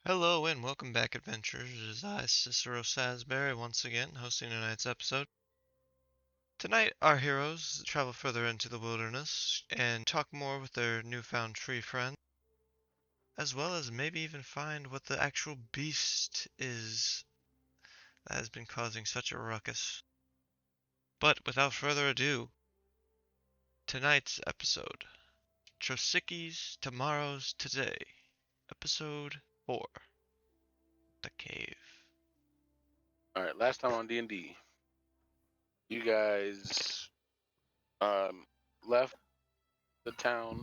Hello and welcome back, adventurers. It is I, Cicero Salisbury, once again hosting tonight's episode. Tonight, our heroes travel further into the wilderness and talk more with their newfound tree friend, as well as maybe even find what the actual beast is that has been causing such a ruckus. But without further ado, tonight's episode Trociki's Tomorrow's Today, Episode 4 The Cave. All right, last time on D&D, you guys um, left the town,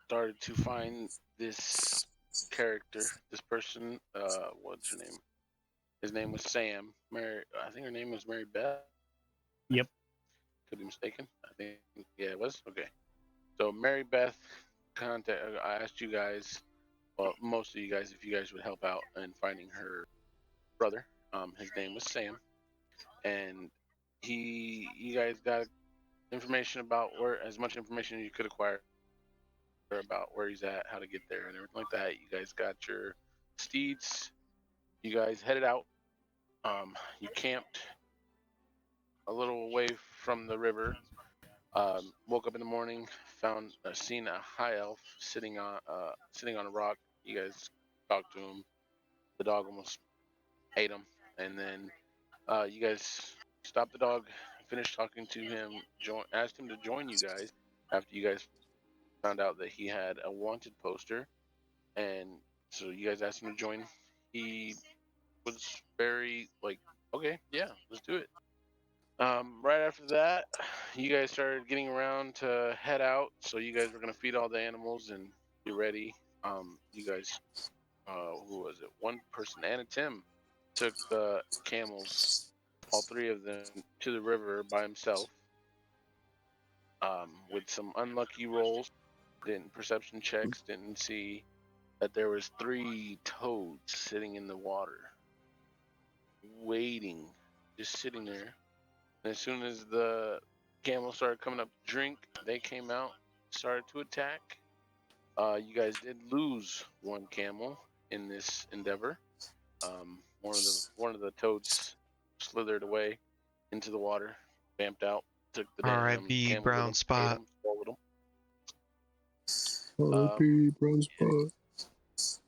started to find this character, this person. What's her name? His name was Sam. Mary, I think her name was Mary Beth. Yep. Could be mistaken. I think yeah, it was okay. So Mary Beth contact. I asked you guys, well, most of you guys, if you guys would help out in finding her brother. His name was Sam, and you guys got information about where, as much information as you could acquire about where he's at, how to get there, and everything like that. You guys got your steeds. You guys headed out. You camped a little away from the river. Woke up in the morning, seen a high elf sitting on a rock. You guys talked to him. The dog almost ate him, and then you guys stopped the dog, finished talking to him, asked him to join you guys after you guys found out that he had a wanted poster, and so you guys asked him to join. He was very like, okay, yeah, let's do it. Right after that, you guys started getting around to head out. So you guys were gonna feed all the animals and be ready. You guys, who was it? One person, Anna Tim, took the camels, all three of them, to the river by himself. With some unlucky rolls, didn't perception checks, didn't see that there was three toads sitting in the water, waiting, just sitting there. And as soon as the camels started coming up to drink, they came out, started to attack. You guys did lose one camel in this endeavor. One of the toads slithered away into the water, vamped out, took the damn R.I.P. camel with Brown him, ate Spot. him, swallowed him. R.I.P. Brown Yeah, Spot.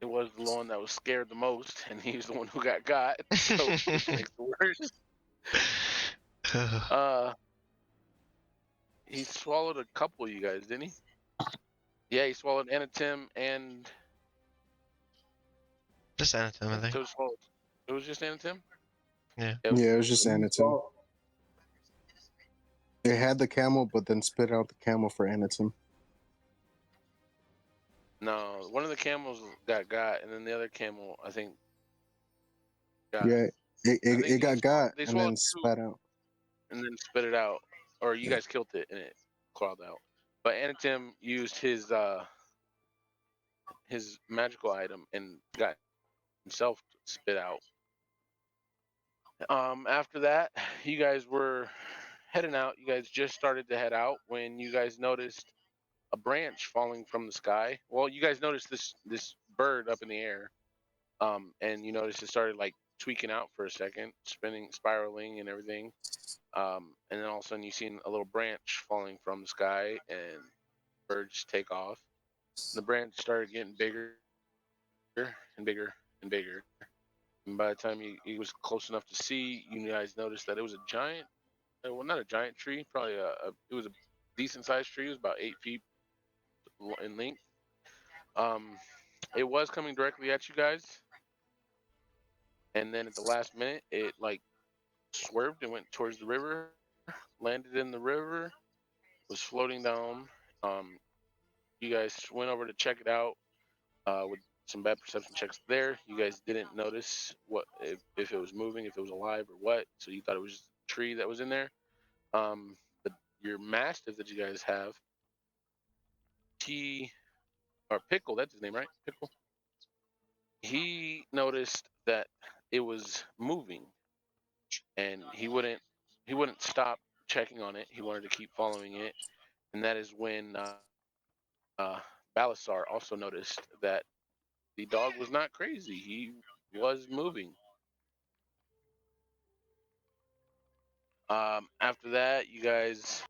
it was the one that was scared the most, and he's the one who got. So which makes it worse. Uh, he swallowed a couple of you guys, didn't he? Yeah, he swallowed Anatim and Just Anatom, I think. Toad swallowed. It was just Anatim. Yeah. Yeah, it was just Anatim. They had the camel, but then spit out the camel for Anatim. No, one of the camels got, and then the other camel, I think, got. Yeah, it, I it, think it got got they and swallowed then two spat out. and then spit it out, or you guys killed it and it crawled out. But Anatim used his magical item and got himself spit out. After that, you guys were heading out. You guys just started to head out when you guys noticed a branch falling from the sky. Well, you guys noticed this bird up in the air, and you noticed it started like tweaking out for a second, spinning, spiraling, and everything. And then all of a sudden, you seen a little branch falling from the sky, and birds take off. The branch started getting bigger and bigger and bigger. And by the time he was close enough to see, you guys noticed that it was a giant. Well, not a giant tree, probably it was a decent sized tree. It was about 8 feet in length. Um, it was coming directly at you guys, and then at the last minute, it like swerved and went towards the river, landed in the river, was floating down. Um, you guys went over to check it out with some bad perception checks there. You guys didn't notice if it was moving, if it was alive or what. So you thought it was just a tree that was in there. But your mastiff that you guys have, he or Pickle, that's his name, right? Pickle. He noticed that it was moving, and he wouldn't stop checking on it. He wanted to keep following it, and that is when Balasar also noticed that the dog was not crazy. He was moving. After that, you guys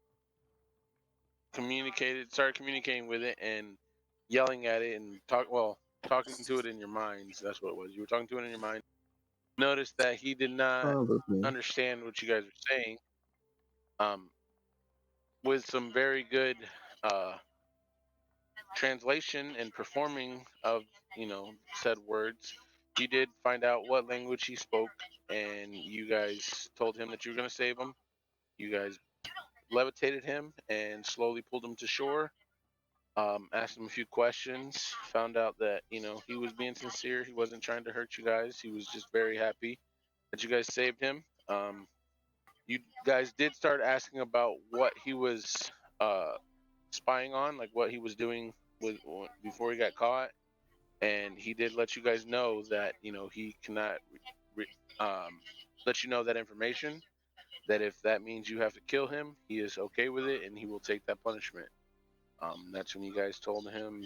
started communicating with it and yelling at it and talking to it in your minds. That's what it was. You were talking to it in your mind. Noticed that he did not Oh, that's me. understand what you guys were saying. Um, with some very good uh, translation and performing of said words, you did find out what language he spoke, and you guys told him that you were going to save him. You guys levitated him and slowly pulled him to shore. Asked him a few questions. Found out that he was being sincere. He wasn't trying to hurt you guys. He was just very happy that you guys saved him. You guys did start asking about what he was uh, spying on, like what he was doing with before he got caught, and he did let you guys know that he cannot let you know that information. That if that means you have to kill him, he is okay with it, and he will take that punishment. That's when you guys told him,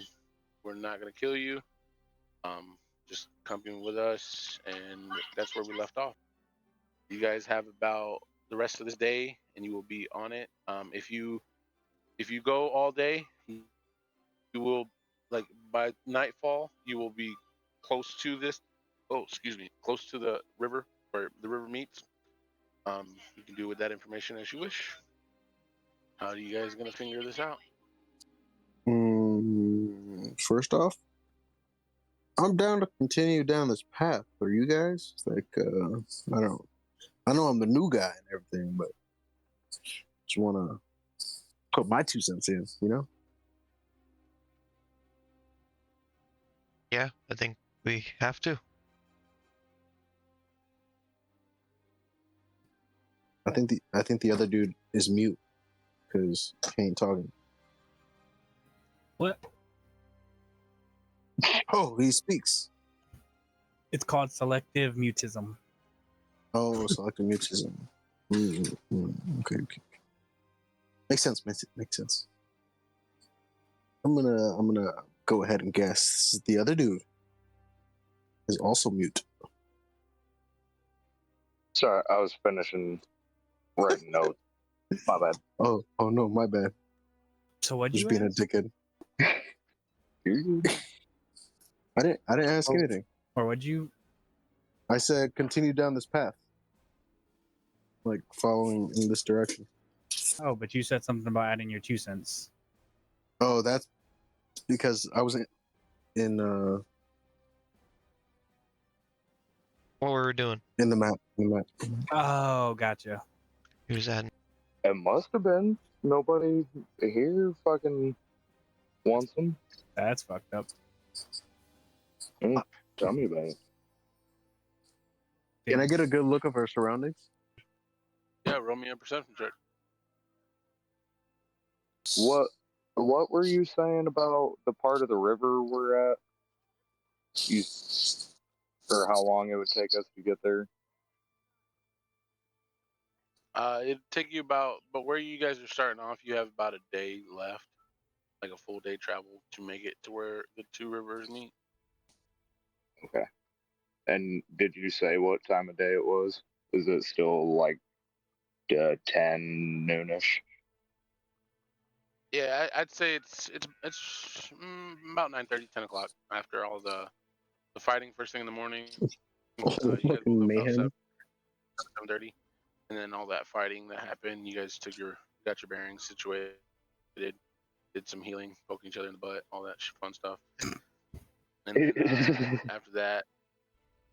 "We're not gonna kill you. Just come in with us," and that's where we left off. You guys have about the rest of this day, and you will be on it. If you go all day, you will, like, by nightfall, you will be close to this. Oh, excuse me, close to the river where the river meets. You can do with that information as you wish. How are you guys gonna figure this out? First off, I'm down to continue down this path. Are you guys? Like, I know I'm the new guy and everything, but just want to put my 2 cents in, you know? Yeah, I think we have to. I think the other dude is mute because he ain't talking. What? Oh, he speaks. It's called selective mutism. Oh, selective mutism. Okay. Makes sense. Makes sense. I'm gonna go ahead and guess the other dude is also mute. Sorry, I was finishing writing notes. My bad. Oh no, my bad. So what'd Just you being ask? a dickhead. I didn't ask anything. Or what'd you? I said continue down this path, like following in this direction. Oh, but you said something about adding your 2 cents. Oh, that's because I was in What were we doing? in the map. Oh, gotcha. He was adding. It must have been. Nobody here fucking wants them. That's fucked up. Tell me about it. Can I get a good look of our surroundings? Yeah, roll me a perception check. What were you saying about the part of the river we're at? You, or how long it would take us to get there? It'd take you but where you guys are starting off, you have about a day left, like a full day travel to make it to where the two rivers meet. Okay. And did you say what time of day it was? Is it still like 10 noonish? Yeah, I'd say it's about 9:30, 10 o'clock after all the fighting first thing in the morning. Oh, You guys fucking woke up about mayhem. 7:30, and then all that fighting that happened. You guys got your bearings situated, did some healing, poking each other in the butt, all that fun stuff. And then after that,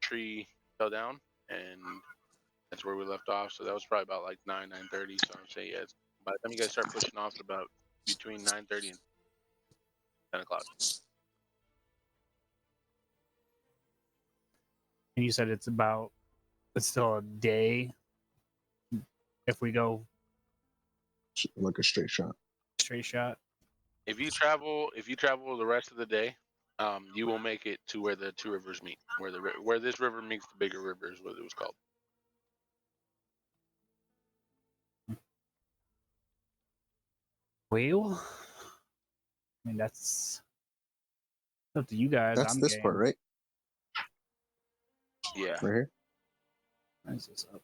tree fell down, and that's where we left off. So that was probably about like 9:30. So I would say yeah. By the time you guys start pushing off, at about between 9:30 and 10 o'clock. And you said it's still a day if we go Like a straight shot. straight shot. If you travel the rest of the day, you will make it to where the two rivers meet, where this river meets the bigger river is what it was called. Well, I mean that's Up to you guys. That's I'm this game. part, right? Yeah. Right here. Nice this up.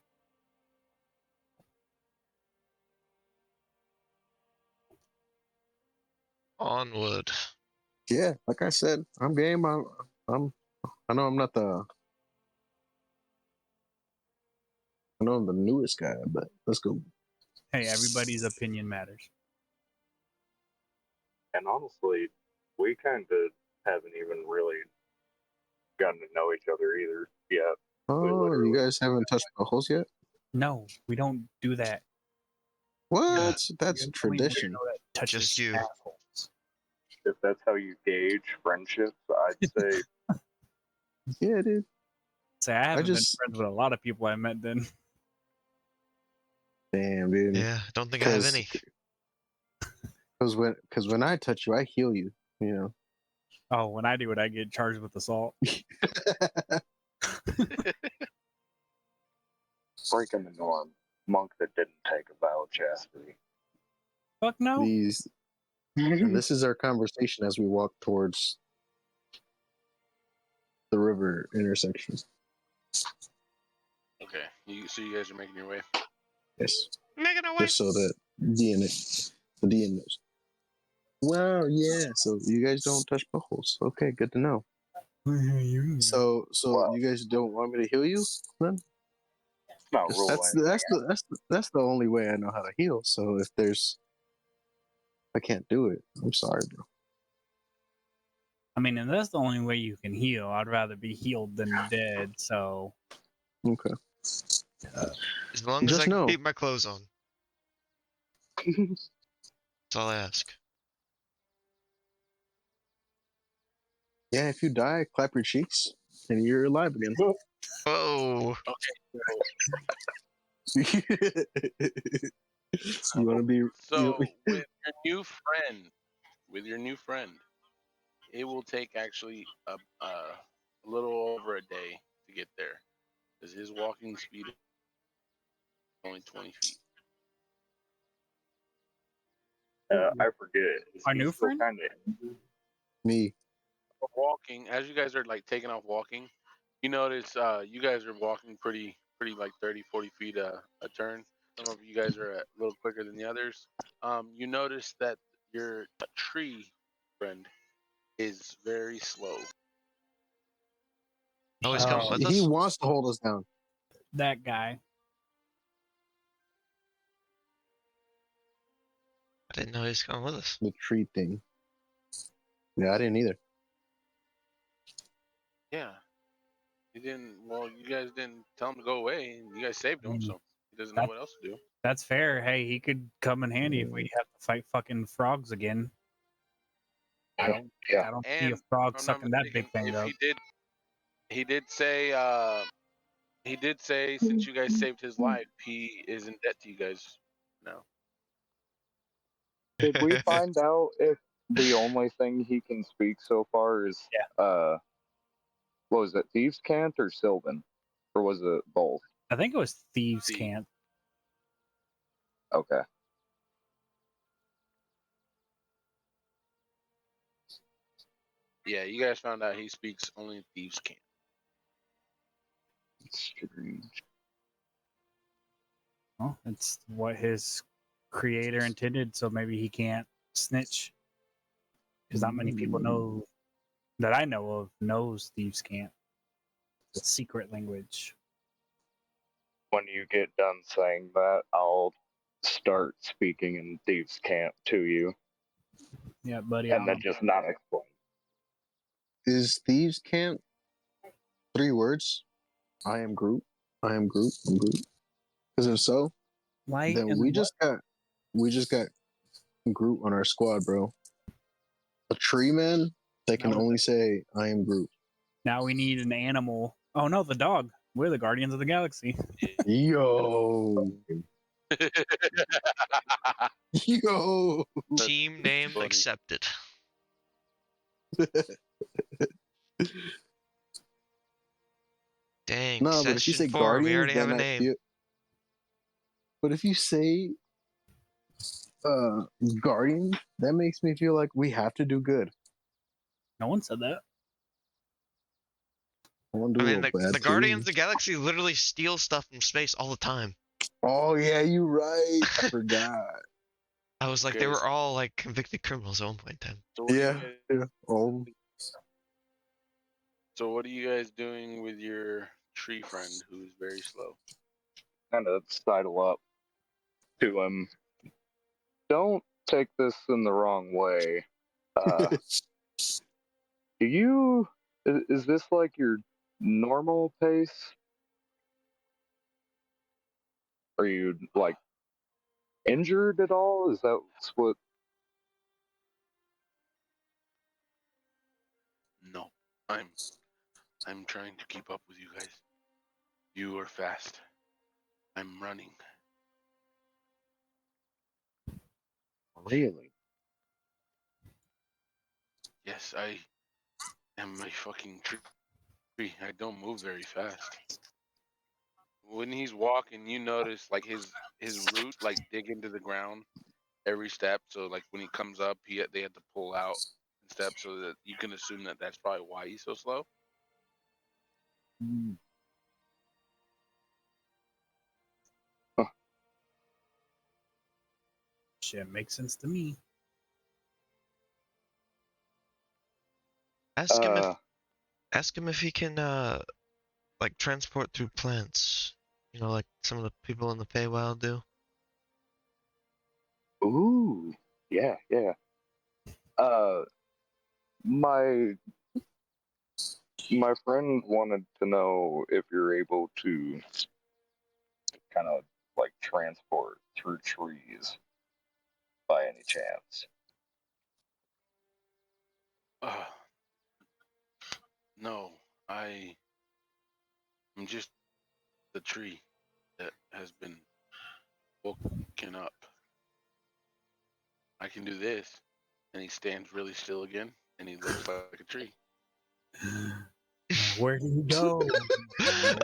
Onward. Yeah, like I said, I'm game. I know I'm not the. I know I'm the newest guy, but let's go. Hey, everybody's opinion matters. And honestly, we kind of haven't even really gotten to know each other either yet. Oh, literally- you guys haven't touched the holes yet? No, we don't do that. What? That's You're the only tradition. weirdo that touches Just you. assholes. If that's how you gauge friendships, I'd say Yeah, dude. Say I haven't just- been friends with a lot of people I met then. Damn, dude. Yeah, I don't think I have any. Because when I touch you, I heal you. You know. Oh, when I do it, I get charged with assault. breaking the norm. Monk that didn't take a vow of chastity. Fuck no. These. And this is our conversation as we walk towards the river intersection. Okay. So you guys are making your way. Yes. Making our way. Just so that the DN knows. Wow, yeah. So you guys don't touch buttholes. Okay, good to know. So Wow. you guys don't want me to heal you then? It's not rule That's the only way I know how to heal. So if I can't do it. I'm sorry, bro. I mean, and that's the only way you can heal. I'd rather be healed than dead. So Okay. As long as Just I can know. keep my clothes on. That's all I ask. Yeah, if you die, clap your cheeks, and you're alive again. Whoa. You want to be? So with your new friend, it will take actually a little over a day to get there, because his walking speed is only 20 feet. I forget. Is Our he new still friend? kind of Me. Walking, as you guys are like taking off walking, you notice you guys are walking pretty like 30-40 feet a turn. Some of you guys are a little quicker than the others. You notice that your tree friend is very slow. Oh, he's coming with He us? wants to hold us down. that guy. I didn't know he was coming with us. The tree thing. Yeah, I didn't either. Yeah. He didn't. Well, you guys didn't tell him to go away, and you guys saved him, so he doesn't know what else to do. That's fair. Hey, he could come in handy if we have to fight fucking frogs again. I don't see a And frog if I'm not sucking that big mistaken, thing up. he did say since you guys saved his life, he is in debt to you guys now. Did we find out if the only thing he can speak so far is what was it, Thieves' Cant or Sylvan? Or was it both? I think it was Thieves' Thief. Cant. Okay. Yeah, you guys found out he speaks only thieves can. Strange. Well, it's what his creator intended, so maybe he can't snitch. Because not many people know that I know of knows Thieves' Cant. The secret language. When you get done saying that, I'll start speaking in Thieves' Cant to you, Yeah, buddy. and then just not explain. Is Thieves' Cant 3 words? I am Groot. I am Groot. I'm Groot. Because if so, Light then and we what? just got Groot on our squad, bro. A tree man that can No. only say I am Groot. Now we need an animal. Oh no, the dog. We're the Guardians of the Galaxy. Yo. Yo. Team name funny. accepted. Dang, No, but if you say session 4, we Guardians, already have then a I name. feel. But if you say Guardian, that makes me feel like we have to do good. No one said that. I want to I do a mean, little bad the for Guardians you. of the Galaxy literally steal stuff from space all the time. Oh yeah, you right. I forgot. I was like, they Okay, were all like convicted criminals at one point in time. so what Yeah, are you yeah. Oh, So what are you guys doing with your tree friend who's very slow? Kind of sidle up to him. Don't take this in the wrong way. Do you? Is this like your normal pace? Are you like injured at all? Is that what? No, I'm trying to keep up with you guys. You are fast. I'm running. Really? Yes, I am a fucking tree. I don't move very fast. When he's walking, you notice like his root like dig into the ground every step. So like when he comes up, they had to pull out and step, so that you can assume that that's probably why he's so slow. Hmm. Shit makes sense to me. Ask him if Uh, ask him if he can like transport through plants. You know, like some of the people in the Feywild do. ooh, yeah, yeah. Uh, my my friend wanted to know if you're able to kind of like transport through trees by any chance. Uh, no, I'm just the tree that has been woken up. I can do this, and he stands really still again, and he looks like a tree. Where did he go?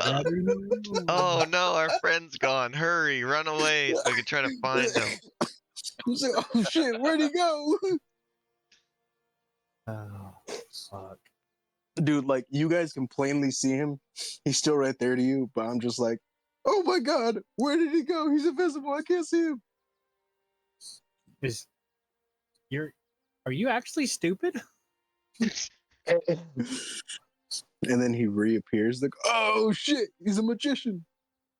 Nobody knows. Oh no, our friend's gone. Hurry, run away so we can try to find him. He's like, oh shit, where'd he go? Oh, fuck. Dude, like you guys can plainly see him. He's still right there to you, but I'm just like, oh my god, where did he go? He's invisible. I can't see him. Is are you actually stupid? And then he reappears like, oh shit, he's a magician.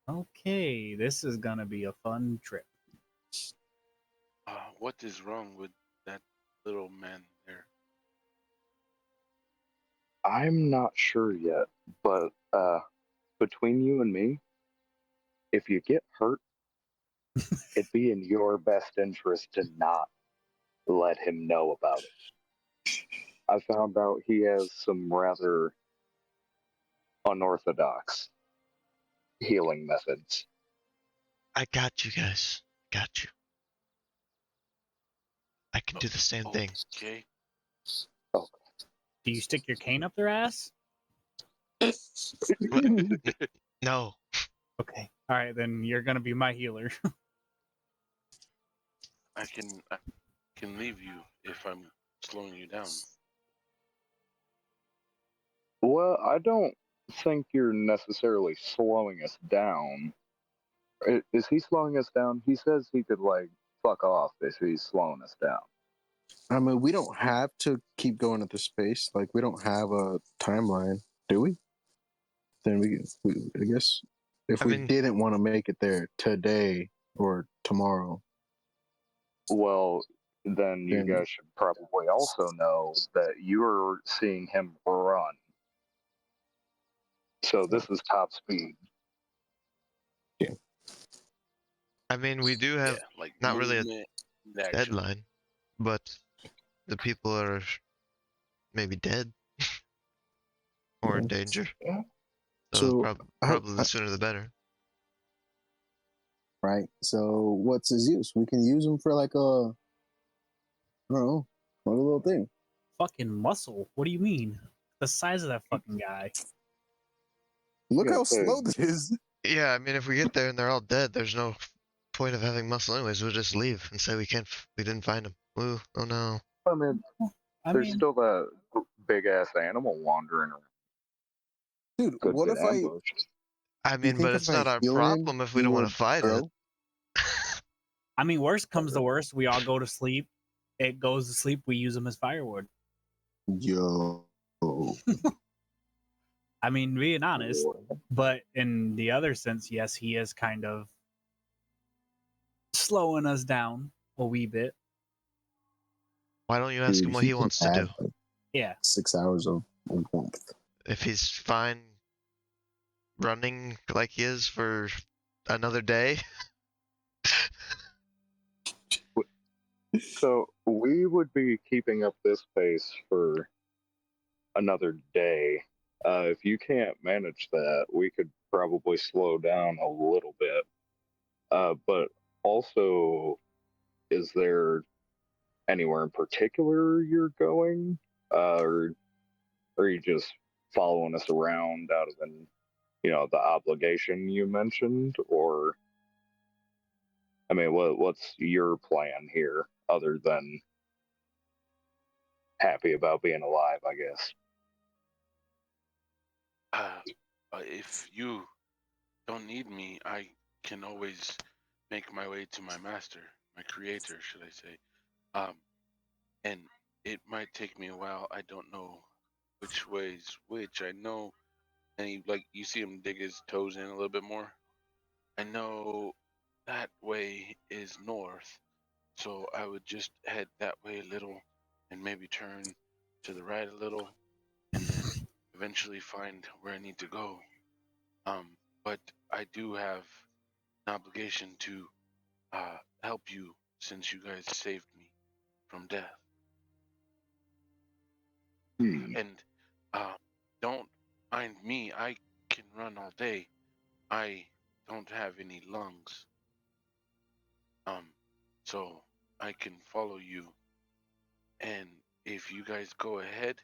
Okay, this is gonna be a fun trip. What is wrong with that little man there? I'm not sure yet, but between you and me, if you get hurt, it'd be in your best interest to not let him know about it. I found out he has some rather unorthodox healing methods. I got you guys. Got you. I can do the same thing. Okay. Oh, Do you stick your cane up their ass? No. Okay. All right, then you're gonna be my healer. I can leave you if I'm slowing you down. well, I don't think you're necessarily slowing us down. Is he slowing us down? He says he could like fuck off if he's slowing us down. I mean, we don't have to keep going at this pace. Like, we don't have a timeline, do we? Then I guess, if I we mean, didn't want to make it there today or tomorrow, Well, then you then guys should probably also know that you're seeing him run. So this is top speed. we do have Yeah, like not really a movement and action. deadline, but the people are maybe dead or in danger. Yeah. So So, probably the sooner the better. right. So what's his use? We can use him for like I don't know, like a little thing. Fucking muscle. What do you mean? The size of that fucking guy. Look Yeah, how so- slow this is. Yeah, I mean, if we get there and they're all dead, there's no point of having muscle anyways. We'll just leave and say we didn't find him. Ooh, oh no. I mean, I there's mean, still that big ass animal wandering around. Dude, Could what get if I? ambushed. I You mean, think but if it's I not our heal him, problem if we he don't want would to fight it. grow? I mean, worst comes to worst, we all go to sleep. It goes to sleep. We use them as firewood. Yo. I mean, being honest, but in the other sense, yes, he is kind of slowing us down a wee bit. Why don't you ask Dude, him what he he can wants to add do? like Yeah. 6 hours of warmth. If he's fine running like he is for another day, So we would be keeping up this pace for another day. If you can't manage that, we could probably slow down a little bit. But also, is there anywhere in particular you're going, or are you just following us around out of the obligation you mentioned, or I mean, what's your plan here other than happy about being alive? I guess. If you don't need me, I can always make my way to my master, my creator, should I say. And it might take me a while. I don't know which way's which. I know, and you see him dig his toes in a little bit more. I know that way is north, so I would just head that way a little, and maybe turn to the right a little, and then eventually find where I need to go. But I do have an obligation to help you since you guys saved me from death. And don't mind me, I can run all day. I don't have any lungs. So I can follow you. And if you guys go ahead,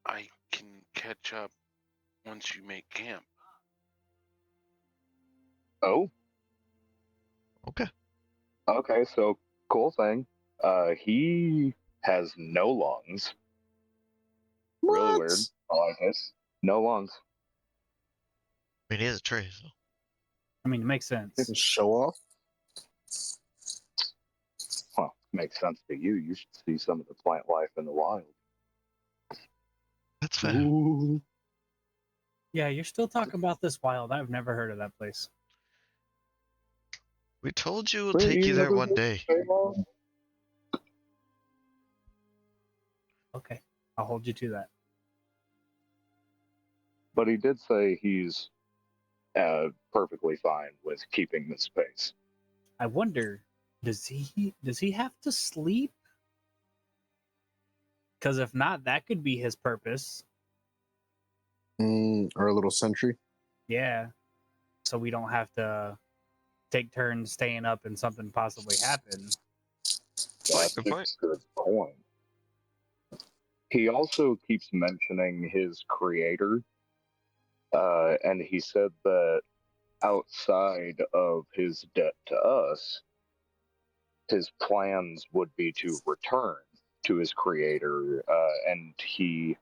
I can catch up once you make camp. Oh, okay. okay. So cool thing. He has no lungs. Really What? weird. I like this. No lungs. I mean, he is a tree, so. I mean, it makes sense. Just show off? Huh. Makes sense to you. You should see some of the plant life in the wild. That's fair. Ooh. Yeah, you're still talking about this wild. I've never heard of that place. We told you we'll Wait, take you there never one been day. to Ceylon? Okay, I'll hold you to that. But he did say he's perfectly fine with keeping the space. I wonder, does he have to sleep? Because if not, that could be his purpose. Or a little sentry? Yeah. So we don't have to take turns staying up and something possibly happen. That's Good a point. good point. He also keeps mentioning his creator, and he said that outside of his debt to us, his plans would be to return to his creator, and he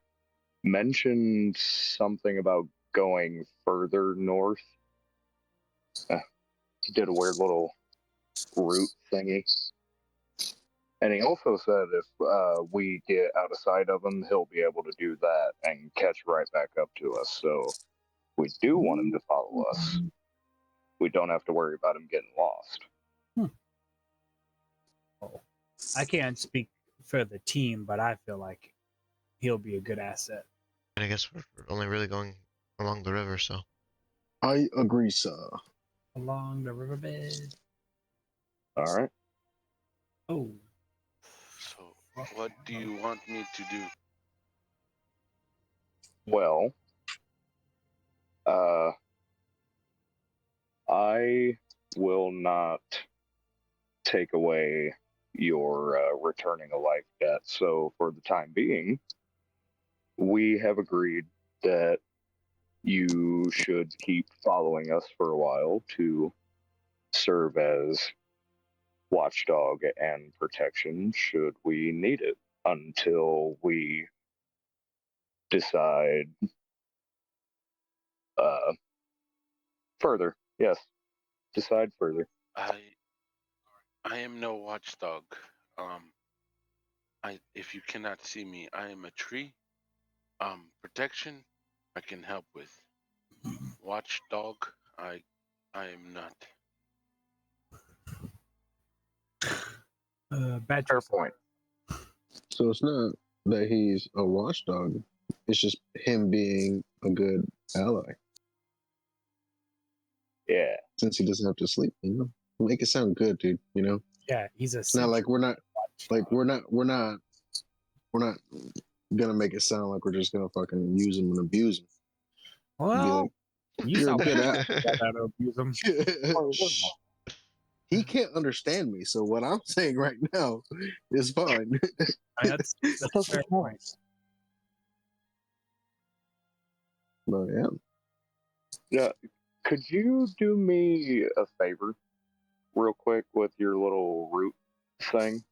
mentioned something about going further north. He did a weird little route thingy. And he also said if we get out of sight of him, he'll be able to do that and catch right back up to us. So we do want him to follow us. We don't have to worry about him getting lost. Oh, I can't speak for the team, but I feel like he'll be a good asset. And I guess we're only really going along the river, so. I agree, sir. Along the riverbed. All right. Oh. So, what do you want me to do? Well, I will not take away your returning a life debt. So for the time being, we have agreed that you should keep following us for a while to serve as watchdog and protection should we need it until we decide further. Yes, decide further. I am no watchdog. If you cannot see me, I am a tree. Protection, I can help with. Watchdog, I am not. Bad Fair choice. point. So it's not that he's a watchdog. It's just him being a good ally. Yeah. Since he doesn't have to sleep, make it sound good, dude. Yeah, he's a. It's not like we're not gonna make it sound like we're just gonna fucking use him and abuse him. Be Well, like, you you're a sound good like you got to abuse him. Shh. He can't understand me, so what I'm saying right now is fine. I mean, that's a fair point. But yeah, Yeah. Could you do me a favor, real quick, with your little root thing?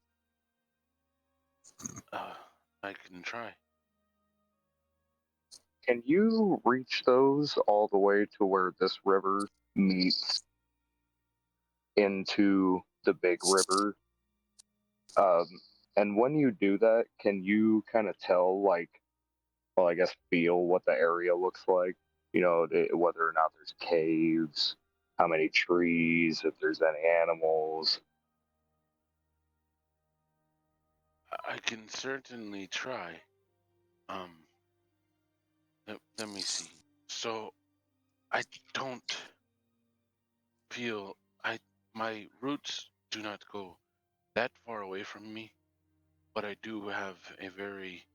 I can try. Can you reach those all the way to where this river meets into the big river? And when you do that, can you kind of tell, like, well, I guess feel what the area looks like? Whether or not there's caves, how many trees, if there's any animals. I can certainly try. Let me see. So, I don't feel my roots do not go that far away from me, but I do have a very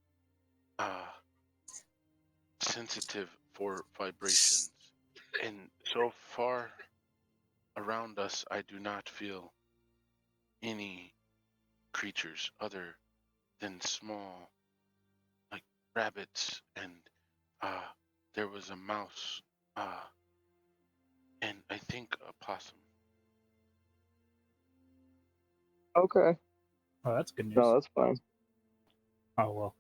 sensitive for vibrations, and so far around us, I do not feel any creatures other than small, like rabbits, and there was a mouse, and I think a possum. Okay. Oh, that's good news. No, that's fine. Oh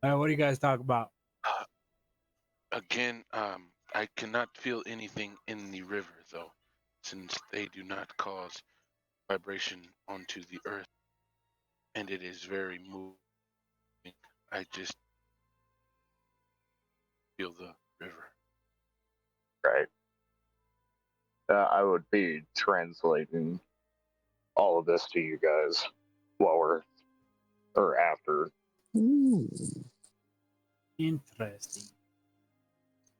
well. What do you guys talk about? Again, I cannot feel anything in the river, though, since they do not cause vibration onto the earth, and it is very moving. I just feel the river. Right. I would be translating all of this to you guys while we're, or after. Interesting.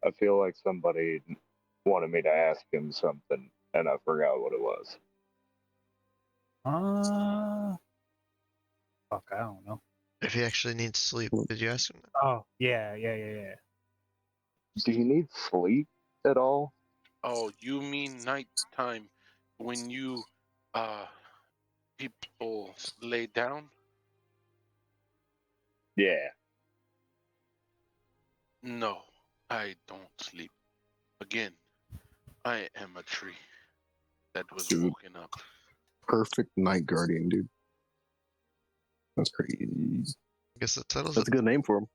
I feel like somebody wanted me to ask him something, and I forgot what it was. Fuck, I don't know. If he actually needs sleep, did you ask him that? Oh, yeah. Do you need sleep at all? Oh, you mean nighttime when you people lay down? Yeah. No, I don't sleep. Again, I am a tree that was Dude. woken up. perfect night guardian, dude. That's crazy. I guess that settles That's it. a good name for him.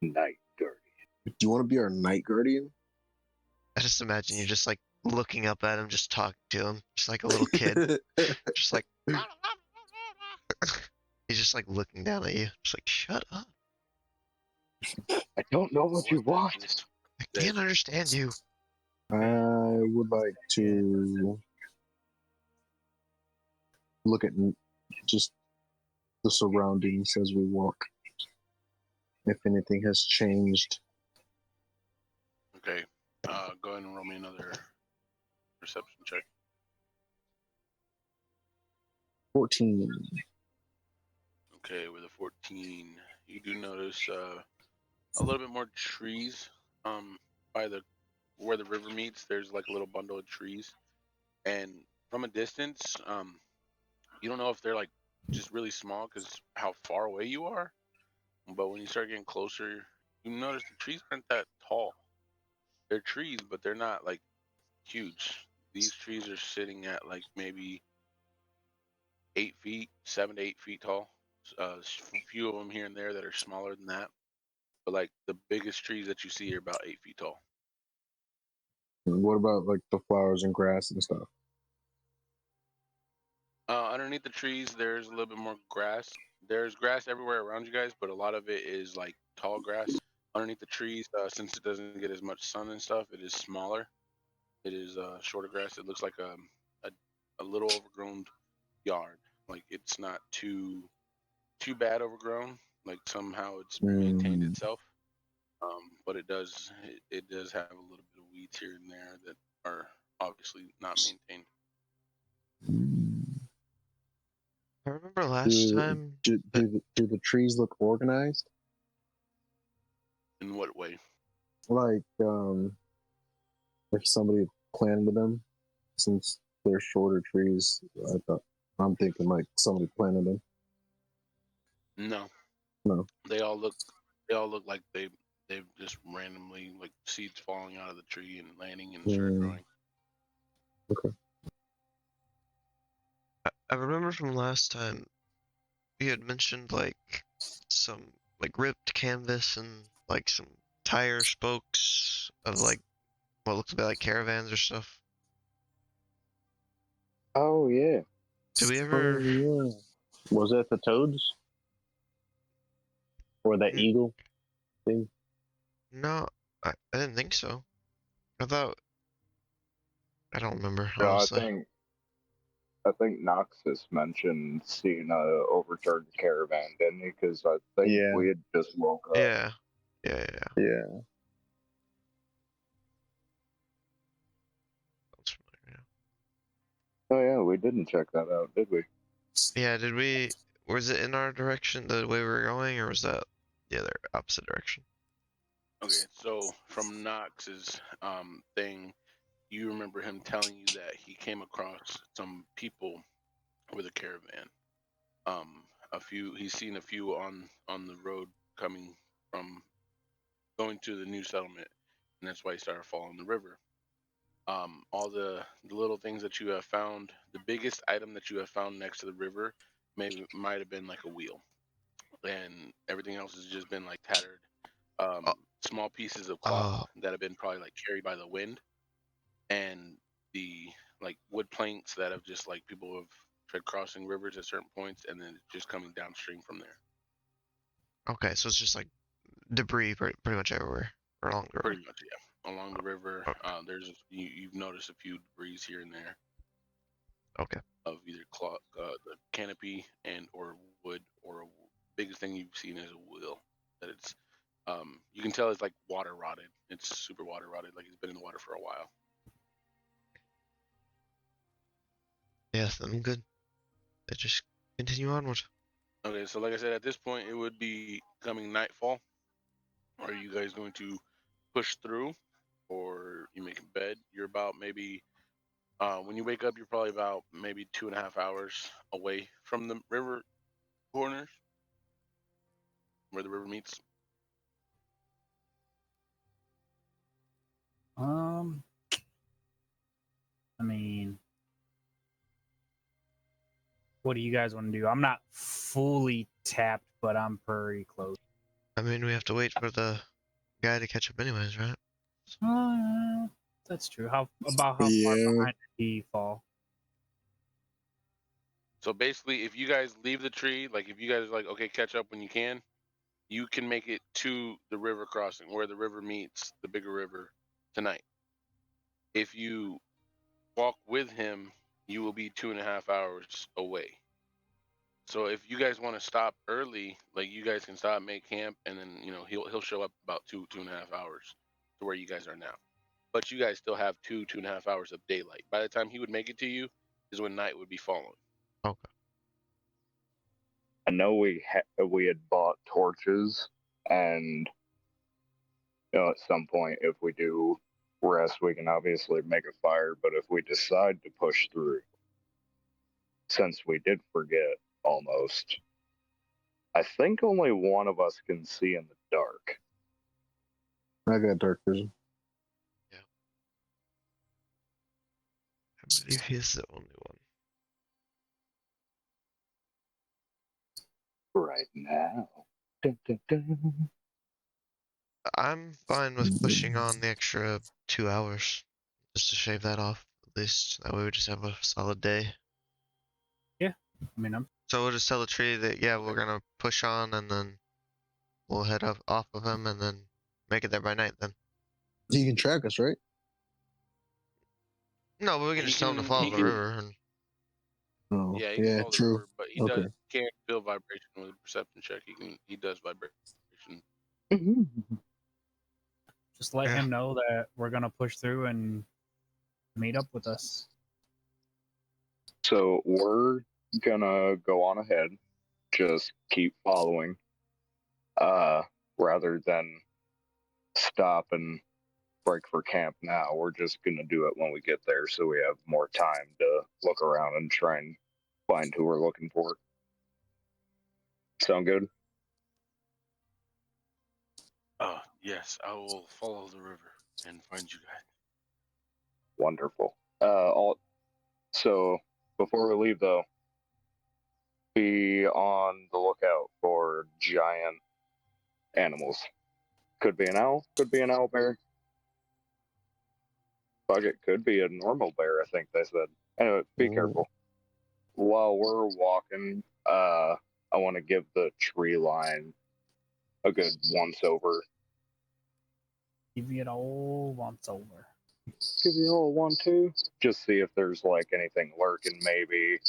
Night guardian. Do you want to be our night guardian? I just imagine you just like looking up at him, just talking to him, just like a little kid, just like he's just like looking down at you, just like shut up. I don't know what you does want. this I say? can't understand you. I would like to look at just the surroundings as we walk. If anything has changed. Okay, go ahead and roll me another perception check. 14. Okay, with a 14, you do notice a little bit more trees by the where the river meets. There's like a little bundle of trees, and from a distance, you don't know if they're like just really small because how far away you are. But when you start getting closer, you notice the trees aren't that tall. They're trees, but they're not like huge. These trees are sitting at like maybe 8 feet, 7 to 8 feet tall. A few of them here and there that are smaller than that. but like the biggest trees that you see are about 8 feet tall. And what about like the flowers and grass and stuff? Underneath the trees, there's a little bit more grass. There's grass everywhere around you guys, but a lot of it is like tall grass. Underneath the trees, since it doesn't get as much sun and stuff, it is smaller. It is shorter grass. It looks like a little overgrown yard. Like it's not too bad overgrown. Like somehow it's maintained itself. But it does have a little bit of weeds here and there that are obviously not maintained. I remember last Do, time do, that do the trees look organized? In what way? Like if somebody planted them, since they're shorter trees, I'm thinking like somebody planted them. No, No. they all look like they've just randomly like seeds falling out of the tree and landing and started growing. Okay. I remember from last time you had mentioned like some like ripped canvas and like some tire spokes of like what looked to be like caravans or stuff. Oh yeah. Did we Oh ever? yeah. Was that the toads or that N- eagle thing? No, I didn't think so. I thought I don't remember No, honestly. I think Noxus mentioned seeing a overturned caravan, didn't he? Because I think Yeah. we had just woke up. Yeah, yeah. Yeah. Sounds familiar, Oh yeah, we didn't check that out, did we? yeah. Did we? Was it in our direction the way we were going, or was that the other opposite direction? Okay, so from Knox's thing, you remember him telling you that he came across some people with a caravan. He's seen a few on the road coming from going to the new settlement, and that's why he started following the river. All the little things that you have found, the biggest item that you have found next to the river might have been like a wheel, and everything else has just been like tattered, Oh, small pieces of cloth oh, that have been probably like carried by the wind, and the like wood planks that have just like people have tried crossing rivers at certain points, and then just coming downstream from there. okay. So it's just like debris pretty much everywhere along the river. Pretty much, yeah. Along the river, you've noticed a few debris here and there Okay. of either cloth, the canopy, and or wood, or biggest thing you've seen is a wheel. That it's, you can tell it's like water rotted. It's super water rotted, like it's been in the water for a while. Yes, I'm good. Let's just continue onward. Okay, so like I said, at this point it would be coming nightfall. Are you guys going to push through, or you make a bed? You're about maybe when you wake up, you're probably about maybe 2.5 hours away from the river corners where the river meets. I mean, what do you guys want to do? I'm not fully tapped, but I'm pretty close. I mean, we have to wait for the guy to catch up anyways, right? That's true. How far Yeah. behind did he fall? So basically, if you guys leave the tree, like if you guys are like, okay, catch up when you can make it to the river crossing where the river meets the bigger river tonight. If you walk with him, you will be 2.5 hours away. So if you guys want to stop early, like you guys can stop, make camp, and then he'll show up about 2.5 hours to where you guys are now. But you guys still have 2.5 hours of daylight. By the time he would make it to you, is when night would be falling. Okay. I know we had bought torches, and at some point, if we do rest, we can obviously make a fire. But if we decide to push through, since we did forget almost, I think only one of us can see in the dark. I got dark vision. Yeah. I believe he's the only one. Right now. Dun, dun, dun. I'm fine with pushing on the extra 2 hours just to shave that off at least. That way we just have a solid day. I mean, I'm So we'll just tell the tree that yeah, we're Okay. gonna push on and then we'll head up off of him and then make it there by night then. He can track us, right? No, but we can He just tell him to can. follow He the can. river and Oh, Yeah, he can yeah, follow the true. river, but he Okay. can't feel vibration with a perception check. He does vibration. just let yeah. him know that we're gonna push through and meet up with us. So we're gonna go on ahead, just keep following, rather than stop and break for camp now. We're just gonna do it when we get there, so we have more time to look around and try and find who we're looking for. Sound good? Yes, I will follow the river and find you guys. Wonderful. So before we leave, though, be on the lookout for giant animals. Could be an owl, could be an owl bear. Fuck, it could be a normal bear, I think they said. Anyway, be careful. While we're walking, I want to give the tree line a good once over. Give me it all once over. Give you all 1, 2. Just see if there's like anything lurking, maybe.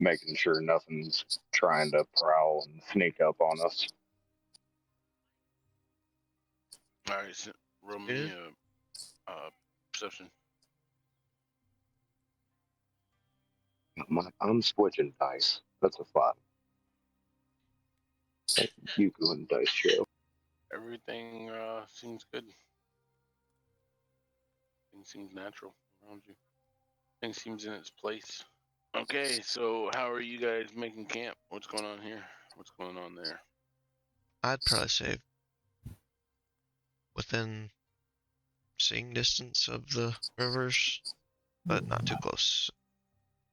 Making sure nothing's trying to prowl and sneak up on us. All right, so roll me a perception. I'm switching dice. That's a 5. You go and dice show. Everything seems good. Things seems natural around you. Things seems in its place. Okay, so how are you guys making camp? What's going on here? What's going on there? I'd probably say within seeing distance of the rivers, but not too close.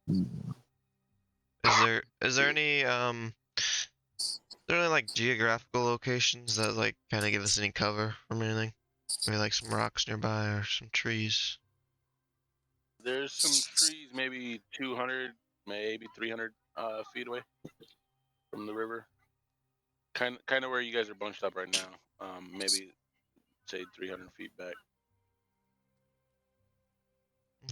Is there any there any like geographical locations that like kind of give us any cover from anything? Maybe like some rocks nearby or some trees. There's some trees, maybe 200, maybe 300 feet away from the river. Kind of where you guys are bunched up right now. Maybe say 300 feet back.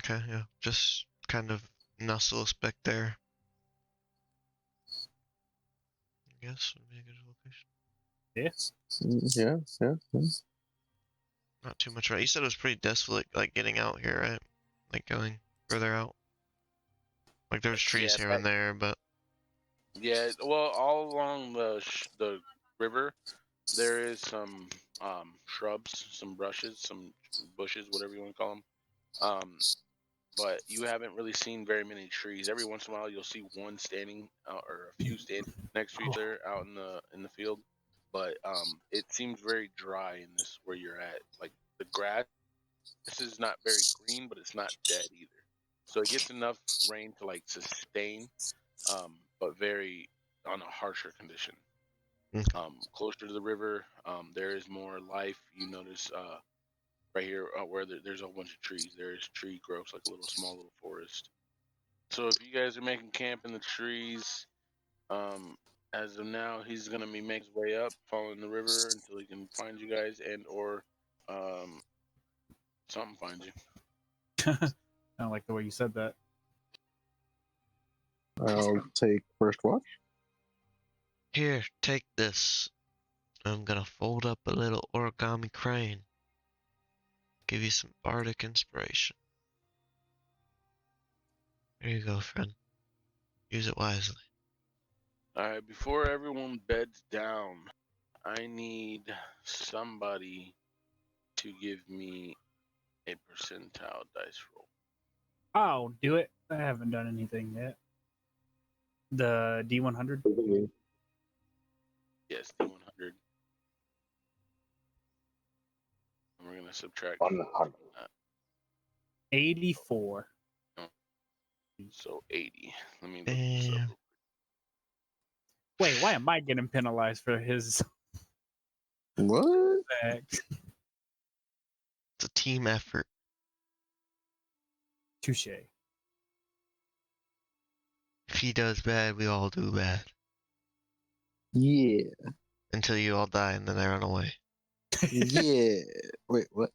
Okay, yeah, just kind of nestle us back there. I guess would be a good location. Yes. Yeah. Not too much right. You said it was pretty desolate, like getting out here, right? Like going further out. Like there's trees here and there, but Yeah. Well, all along the river, there is some shrubs, some brushes, some bushes, whatever you want to call them. But you haven't really seen very many trees. Every once in a while, you'll see one standing or a few standing next to each other out in the field. But it seems very dry in this where you're at. Like the grass is not very green, but it's not dead either. So it gets enough rain to like sustain, but very on a harsher condition. okay. Closer to the river, there is more life. You notice right here where there's a whole bunch of trees. There's tree growths, like a small little forest. So if you guys are making camp in the trees, as of now, he's gonna be making his way up, following the river until he can find you guys, and or something finds you. I don't like the way you said that. I'll take first watch. Here, take this. I'm gonna fold up a little origami crane. Give you some bardic inspiration. Here you go, friend. Use it wisely. All right, before everyone beds down, I need somebody to give me a percentile dice roll. I'll do it. I haven't done anything yet. The D100. Yes, D100. And we're gonna subtract 100. 84. So 80. Let me look this up. Damn. Wait, why am I getting penalized for his? What? Facts. It's a team effort. Touche. If he does bad, we all do bad. Yeah. Until you all die and then I run away. Yeah. Wait, what?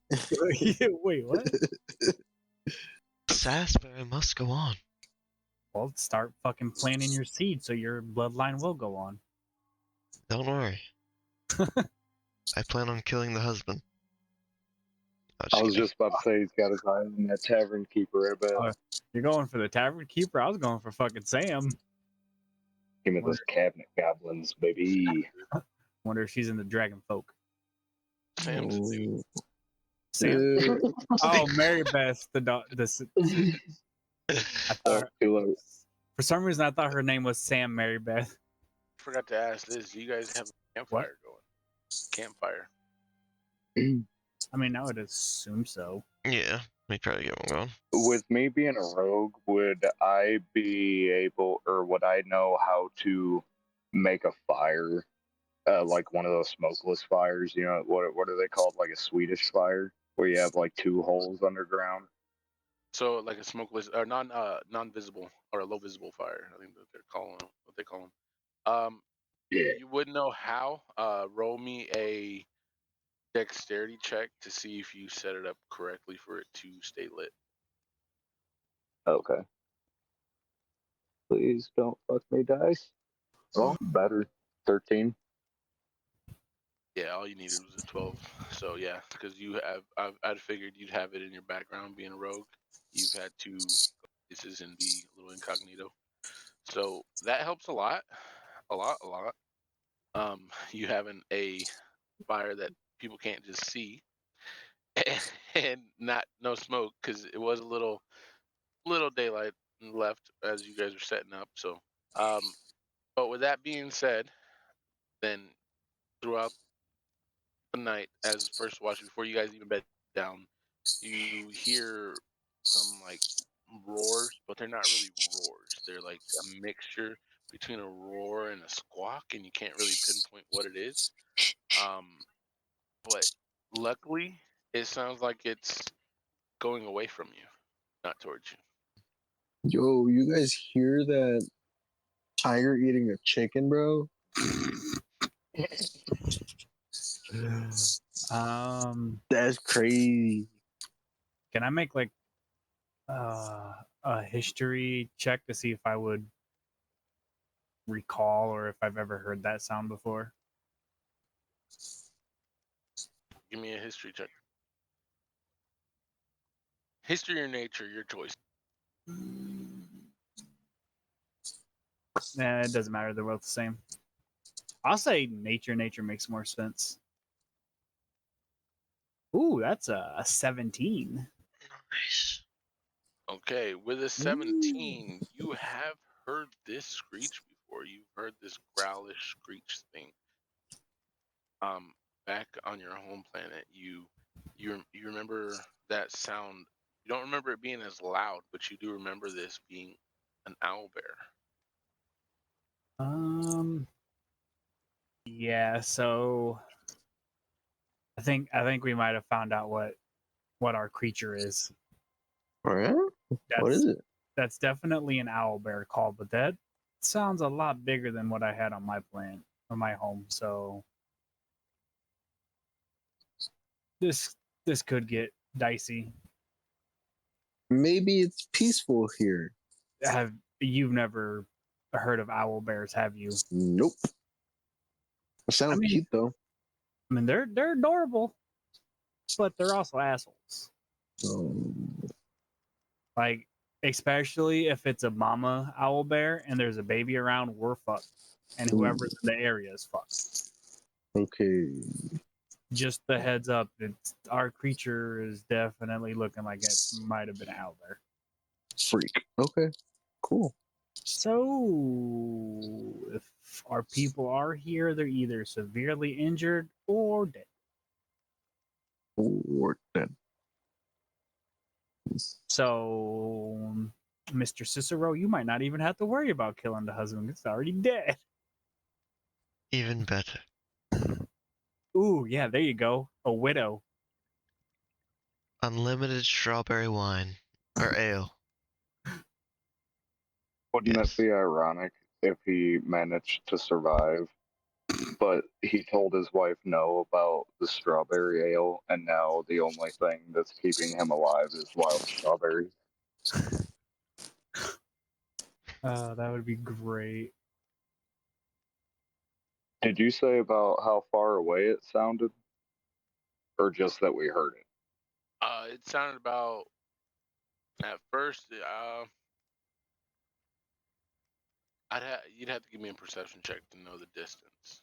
Wait, what? Sasbury must go on. Well, start fucking planting your seed so your bloodline will go on. Don't worry. I plan on killing the husband. I was just about to say he's got his eye on that tavern keeper. I bet. Oh, you're going for the tavern keeper? I was going for fucking Sam. Give me those cabinet goblins, baby. Wonder if she's in the dragon folk. Sam's Oh, Sam? uh, Oh, Mary Beth, I Oh, thought, too late. for some reason, I thought her name was Sam Mary Beth. forgot to ask this. Do you guys have a campfire going? Campfire. I mean, I would assume so. Yeah, we try to get one going. With me being a rogue, would I be able, or would I know how to make a fire, like one of those smokeless fires? You know, what are they called? Like a Swedish fire, where you have like two holes underground. So like a smokeless or non-visible or a low visible fire. I think that they're calling it, what they call them. Yeah. You wouldn't know how. Roll me a dexterity check to see if you set it up correctly for it to stay lit. Okay. Please don't fuck me, dice. Well, better. 13. Yeah, all you needed was a 12. So yeah, because I'd figured you'd have it in your background being a rogue. You've had to go places and be a little incognito. So that helps a lot. A lot. You having a fire that people can't just see and not no smoke because it was a little daylight left as you guys are setting up. So but with that being said, then throughout the night as first watch before you guys even bed down, you hear some like roars, but they're not really roars. They're like a mixture between a roar and a squawk, and you can't really pinpoint what it is. But luckily, it sounds like it's going away from you, not towards you. yo, you guys hear that tiger eating a chicken, bro? That's crazy. Can I make like a history check to see if I would recall or if I've ever heard that sound before? Give me a history check. History or nature, your choice. Nah, it doesn't matter. They're both the same. I'll say nature. Nature makes more sense. Ooh, that's a 17. Nice. Okay, with a 17, you have heard this screech before. You've heard this growlish screech thing. Back on your home planet, you remember that sound. You don't remember it being as loud, but you do remember this being an owl bear. Yeah. So I think we might have found out what our creature is. All right. What That's is it? that's definitely an owl bear call, but that sounds a lot bigger than what I had on my plant or my home. So this could get dicey. Maybe it's peaceful here. Have you've never heard of owl bears, have you? Nope. It sounds mean- cute though. I mean, they're adorable, but they're also assholes. Like, especially if it's a mama owl bear and there's a baby around, we're fucked. And whoever's in the area is fucked. Okay. Just the heads up, our creature is definitely looking like it might have been an owl bear. Freak. Okay. Cool. So, if our people are here, they're either severely injured or dead. Or dead. So, Mr. Cicero, you might not even have to worry about killing the husband. It's already dead. Even better. Ooh, yeah, there you go. A widow. Unlimited strawberry wine or ale. Wouldn't it Yes. be ironic if he managed to survive, but he told his wife no about the strawberry ale, and now the only thing that's keeping him alive is wild strawberries? That would be great. Did you say about how far away it sounded, or just that we heard it? It sounded about at first. You'd have to give me a perception check to know the distance.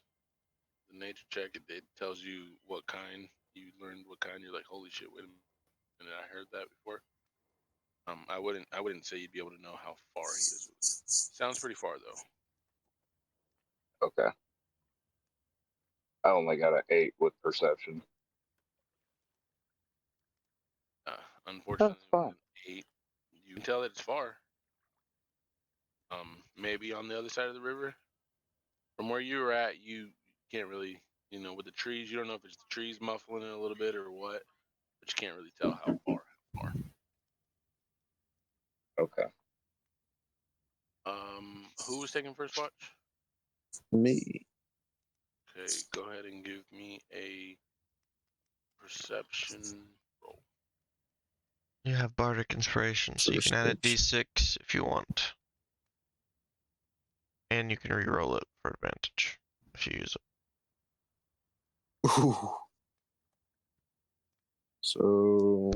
The nature check it tells you what kind you learned. What kind you're like, holy shit! Wait a minute, I heard that before. I wouldn't say you'd be able to know how far he is with it. Sounds pretty far though. Okay. I only got an 8 with perception. Unfortunately, That's with fine. an 8, you can tell that it's far. Maybe on the other side of the river. From where you were at, you can't really, with the trees, you don't know if it's the trees muffling it a little bit or what, but you can't really tell how far. Okay. Who was taking first watch? Me. Okay, go ahead and give me a perception roll. You have bardic inspiration, so you can add a d6 if you want. And you can re-roll it for advantage if you use it. Ooh. So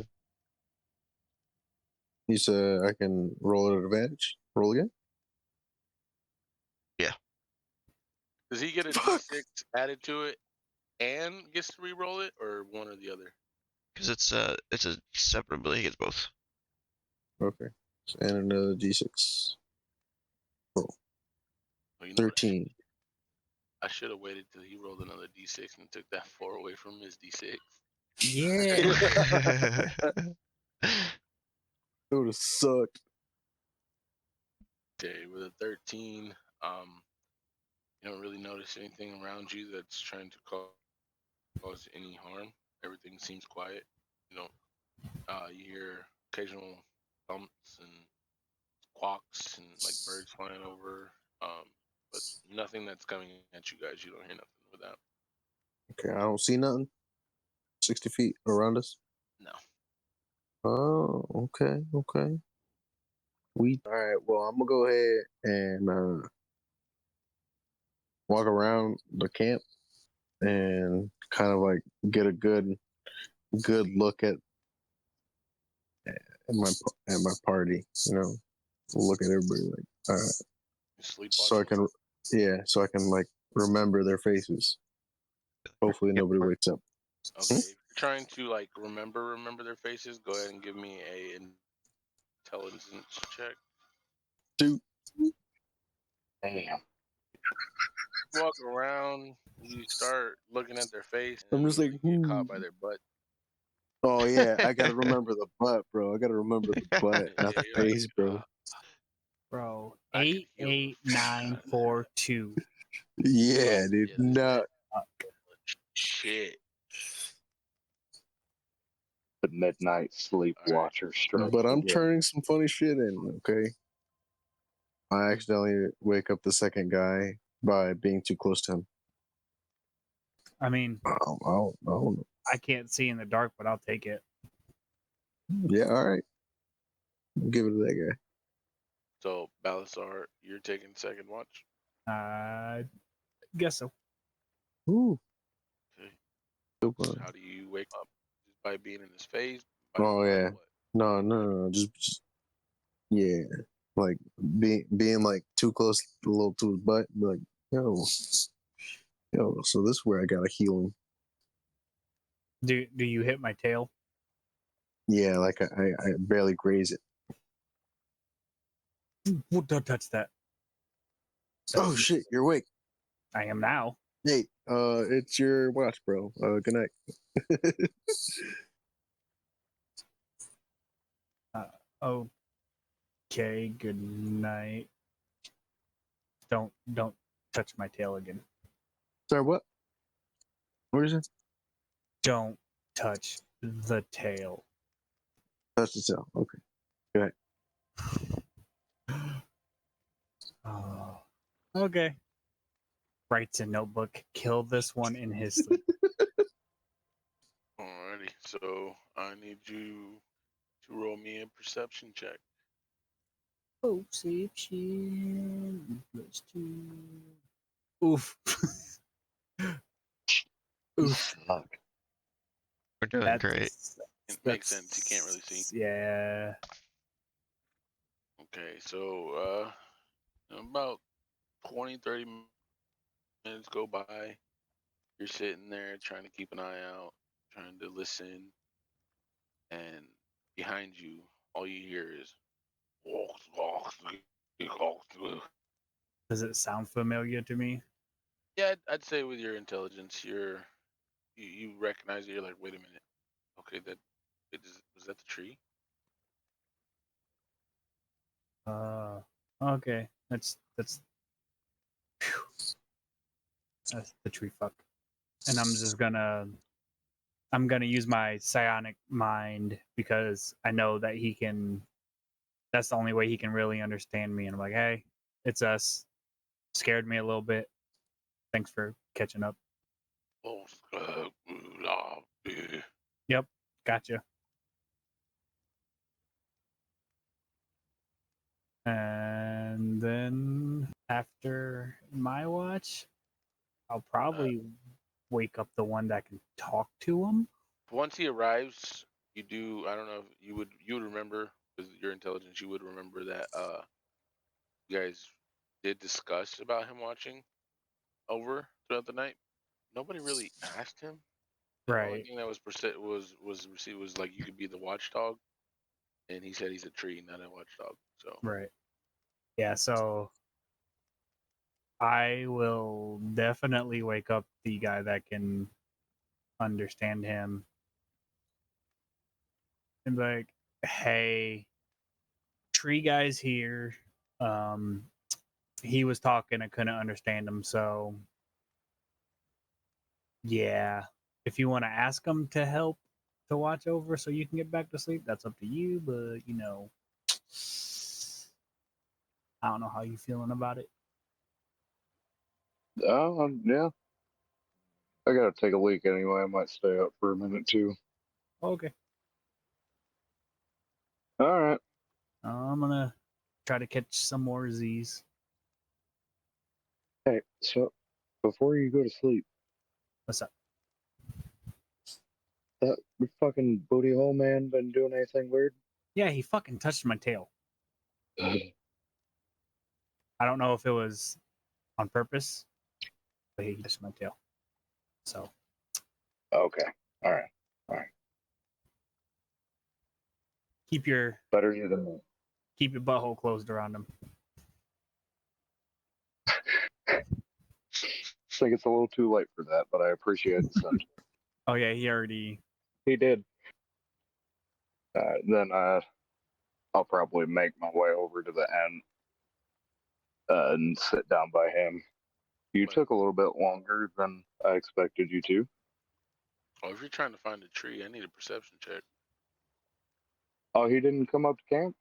you said I can roll at advantage. Roll again. Yeah. Does he get a Fuck. d6 added to it and gets to re-roll it, or one or the other? Because it's a separate ability. He gets both. Okay. And another d6. Roll. Oh, 13. I should have waited till he rolled another d6 and took that 4 away from his d6. Yeah. It would have sucked. Okay, with a 13, you don't really notice anything around you that's trying to cause any harm. Everything seems quiet. You don't. You hear occasional bumps and quacks and like birds flying over. But nothing that's coming at you guys. You don't hear nothing with that. Okay, I don't see nothing. 60 feet around us. No. Oh, okay, okay. All right. Well, I'm gonna go ahead and walk around the camp and kind of like get a good look at my party. Look at everybody like, all right, You sleep so I watching. can, so I can like remember their faces. Hopefully, nobody wakes up. Okay. If you're trying to like remember their faces, go ahead and give me a intelligence check. Dude, Damn. Walk around, you start looking at their face, I'm and just you like, get caught by their butt. Oh yeah, I gotta remember the butt, bro. I gotta remember the butt, not the You're like, face, bro. Bro, I could heal the fuck out of that. 88942. Yeah, dude. Yeah, No, shit. The midnight sleepwalker struck but I'm again. turning some funny shit in. Okay, I accidentally wake up the second guy by being too close to him. I mean, I don't know. I can't see in the dark, but I'll take it. Yeah, all right. I'll give it to that guy. So, Balasar, you're taking second watch. Guess so. Ooh. Okay. Super. How do you wake up? Just by being in his face? Oh By yeah. what? No. Just yeah. Like being like too close, a little to his butt. Be like, yo. So this is where I gotta heal him. Do you hit my tail? Yeah, like I barely graze it. Don't touch that. Oh shit, you're awake. I am now. Hey, it's your watch, bro. Good night. Okay, good night. Don't touch my tail again. Sorry, what? What is it? Don't touch the tail. Touch the cell. Okay. Oh, okay. Writes a notebook. Kill this one in his sleep. Alrighty, so I need you to roll me a perception check. Perception +2. Oof. You Oof. suck. We're doing great. It makes sense. You can't really see. Yeah. Okay, so about 20, 30 minutes go by. You're sitting there trying to keep an eye out, trying to listen, and behind you, all you hear is Does it sound familiar to me? yeah. I'd say with your intelligence, you recognize it. You're like, wait a minute. Okay, was that the tree? Okay. That's the tree fuck. And I'm gonna use my psionic mind because I know that he can. That's the only way he can really understand me. And I'm like, hey, it's us. Scared me a little bit. Thanks for catching up. Yep, gotcha. And then after my watch, I'll probably wake up the one that can talk to him. Once he arrives, you do. I don't know if you would remember with your intelligence. You would remember that you guys did discuss about him watching over throughout the night. Nobody really asked him. The only Right. thing that was received was like you could be the watchdog, and he said he's a tree, not a watchdog. So Right. Yeah, so I will definitely wake up the guy that can understand him and be like, hey, tree guy's here. Um, he was talking, I couldn't understand him, so yeah. If you want to ask him to help to watch over so you can get back to sleep, that's up to you, but I don't know how you feeling about it. Yeah. I gotta take a leak anyway. I might stay up for a minute too. Okay. All right. I'm gonna try to catch some more Z's. Hey, so before you go to sleep, What's up? that fucking booty hole man been doing anything weird? Yeah, he fucking touched my tail. I don't know if it was on purpose, but he touched my tail. So Okay. All right. All right. keep your Better you than me. butthole closed around him. I think it's a little too late for that, but I appreciate the sentiment. Oh yeah, he already. He did. Then I'll probably make my way over to the end and sit down by him. You But took a little bit longer than I expected you to. if you're trying to find a tree, I need a perception check. Oh, he didn't come up to camp?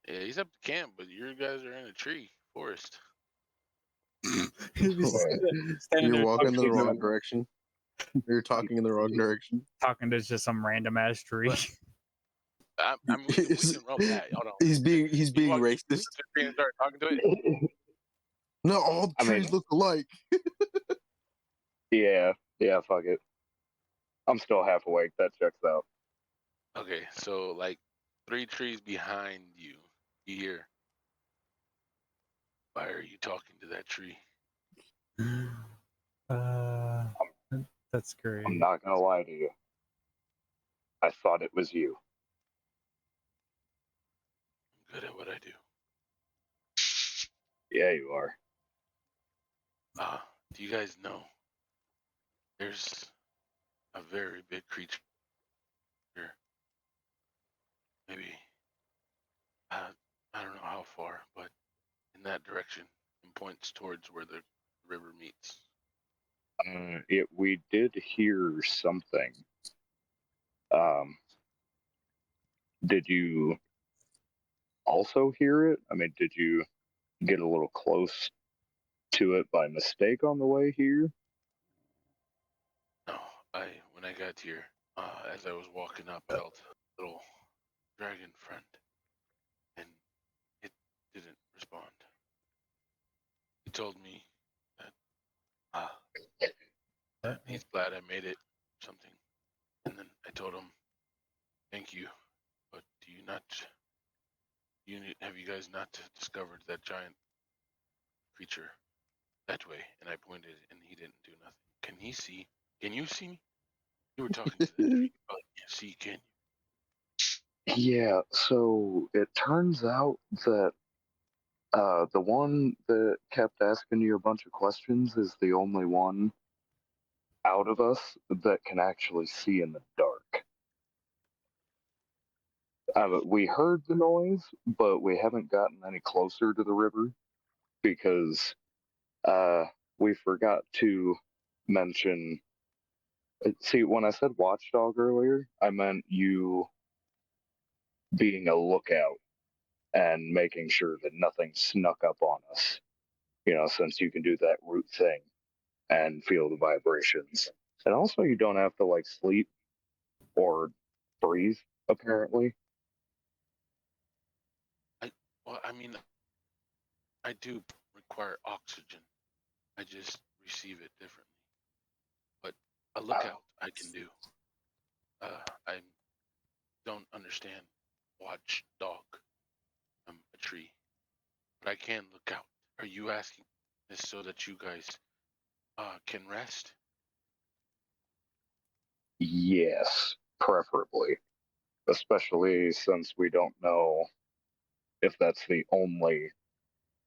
Yeah, he's up to camp, but you guys are in a tree forest. He's standing You're there walking the Okay, wrong then. direction. You're talking in the wrong direction. talking to just some random ass tree. But I mean, we can roll that. Hold on. he's being You being walk to racist. the tree and start talking to it. No, all I trees mean, look alike. yeah, fuck it. I'm still half awake. That checks out. Okay, so like 3 trees behind you, you hear. Why are you talking to that tree? uh, that's great. I'm not gonna lie to you. I thought it was you. I'm good at what I do. Yeah, you are. Do you guys know there's a very big creature here? Maybe I don't know how far, but in that direction and points towards where the river meets. We did hear something. Um, did you also hear it? I mean, did you get a little close to it by mistake on the way here? No, when I got here, as I was walking up, I felt a little dragon friend, and it didn't respond. He told me that he's glad I made it, something, and then I told him, "Thank you, but have you guys not discovered that giant creature that way?" And I pointed, and he didn't do nothing. Can he see? Can you see me? You were talking to the tree. You probably can't see, can you? Yeah, so it turns out that the one that kept asking you a bunch of questions is the only one out of us that can actually see in the dark. We heard the noise, but we haven't gotten any closer to the river because uh, we forgot to mention. See, when I said watchdog earlier, I meant you being a lookout and making sure that nothing snuck up on us. You know, since you can do that root thing and feel the vibrations. And also, you don't have to like sleep or breathe, apparently. Well, I mean, I do require oxygen. I just receive it differently. But a lookout I can do. I don't understand watchdog. I'm a tree, but I can look out. Are you asking this so that you guys can rest? Yes, preferably. Especially since we don't know if that's the only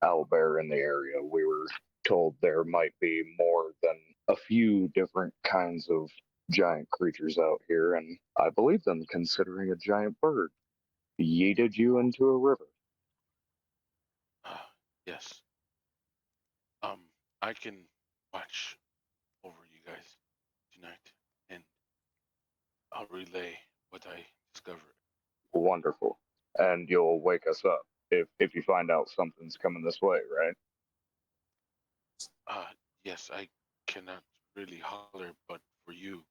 owlbear in the area. We were told there might be more than a few different kinds of giant creatures out here, and I believe them considering a giant bird yeeted you into a river. Yes. Um, I can watch over you guys tonight, and I'll relay what I discover. Wonderful. And you'll wake us up if you find out something's coming this way, right? Uh, yes, I cannot really holler, but for you,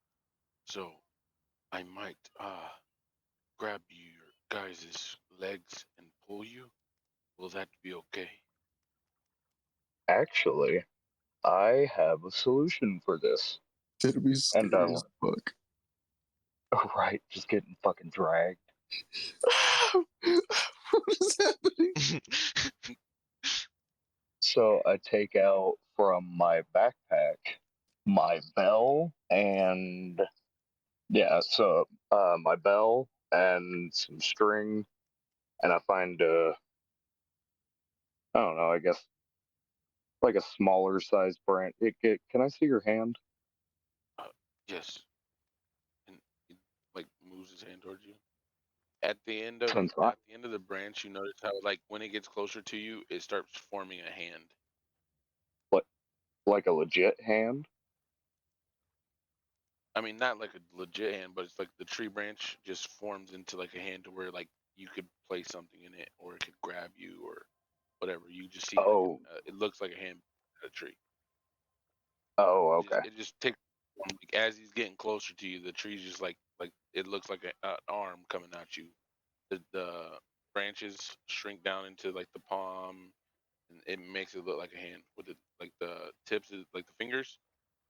so I might grab your guys' legs and pull you. Will that be okay? Actually, I have a solution for this. It'll be And scary as fuck. right, just getting fucking dragged. What is happening? So I take out from my backpack my bell and yeah, so my bell and some string, and I find I don't know, I guess like a smaller size branch. Can I see your hand? Uh, yes. And he like moves his hand towards you. At the end of Since I the branch, you notice how like when it gets closer to you, it starts forming a hand. like like a legit hand. I mean, not like a legit hand, but it's like the tree branch just forms into like a hand to where like you could place something in it, or it could grab you, or whatever. You just see like Oh, it looks like a hand at a tree. oh, okay. It just takes like, as he's getting closer to you, the tree's just like it looks like an arm coming at you. The branches shrink down into like the palm, and it makes it look like a hand with the like the tips of like the fingers.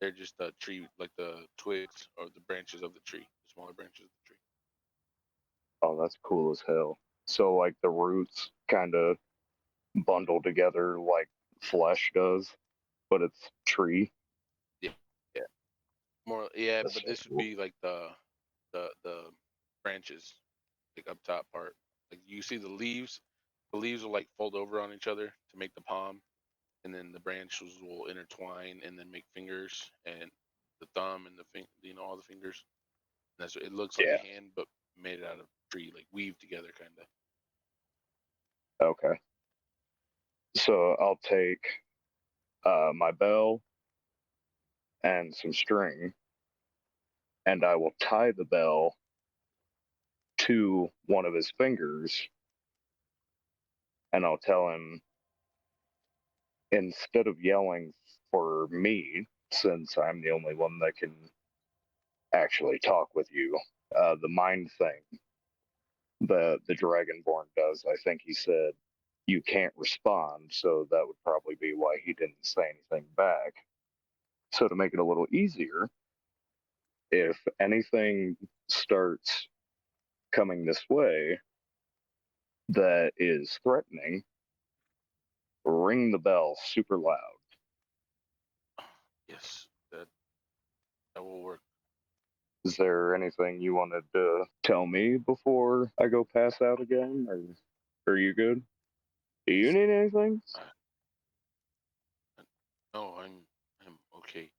They're just the tree, like the twigs or the branches of the tree, the smaller branches of the tree. Oh, that's cool as hell. So like the roots kind of bundle together like flesh does, but it's tree. Yeah, yeah, more yeah, That's but so this would cool. be like the branches, like up top part. Like you see the leaves. The leaves will like fold over on each other to make the palm, and then the branches will intertwine and then make fingers and the thumb and all the fingers. And that's it looks like Yeah. a hand, but made out of tree, like weaved together, kind of. Okay. So I'll take my bell and some string, and I will tie the bell to one of his fingers, and I'll tell him, instead of yelling for me, since I'm the only one that can actually talk with you, the mind thing the Dragonborn does, I think he said you can't respond, so that would probably be why he didn't say anything back. So to make it a little easier, if anything starts coming this way that is threatening, ring the bell super loud. Yes, that will work. Is there anything you wanted to tell me before I go pass out again, or are you good? Do you need anything? No, I'm okay.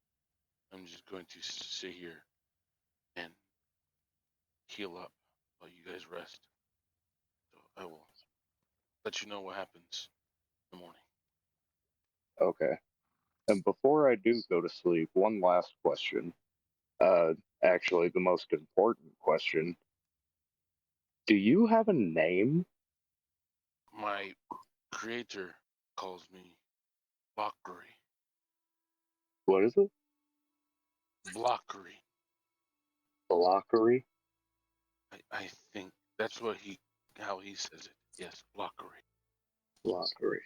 I'm just going to sit here and heal up while you guys rest. So I will let you know what happens in the morning. Okay. And before I do go to sleep, one last question. Uh, Actually, the most important question. Do you have a name? My creator calls me Blockery. What is it? Blockery. Blockery? I think that's how he says it. Yes, Blockery. Blockery.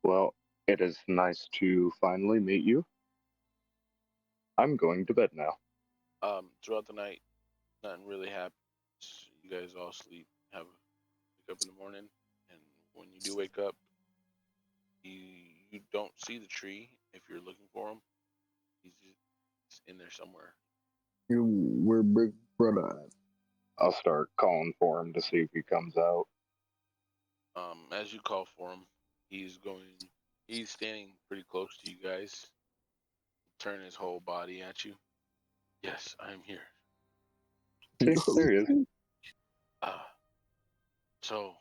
Well, it is nice to finally meet you. I'm going to bed now. Throughout the night, nothing really happens. You guys all sleep, wake up in the morning, and when you do wake up, you don't see the tree if you're looking for him. He's just in there somewhere. Where Big Brother at? I'll start calling for him to see if he comes out. As you call for him, he's standing pretty close to you guys. Turn his whole body at you. Yes, I'm here. See, there he is. Uh, so,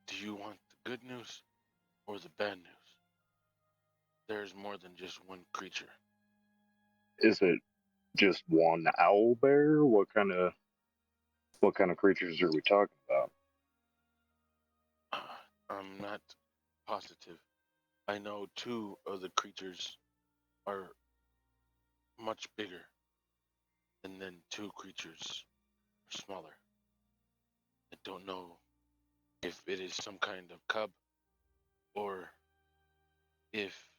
do you want the good news or the bad news? There's more than just one creature. Is it just one owl bear? What kind of creatures are we talking about? I'm not positive. I know two of the creatures are much bigger, and then two creatures are smaller. I don't know if it is some kind of cub or if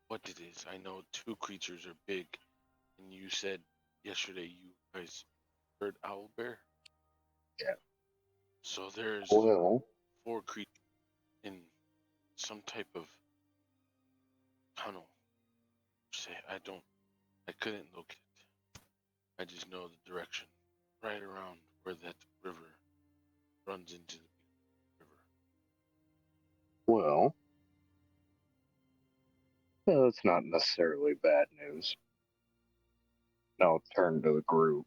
what it is. I know two creatures are big, and you said yesterday you guys heard owlbear. Yeah. So there's Well, four creatures in some type of tunnel. Say I couldn't locate it. I just know the direction, right around where that river runs into the river. well, that's not necessarily bad news. I'll turn to the group.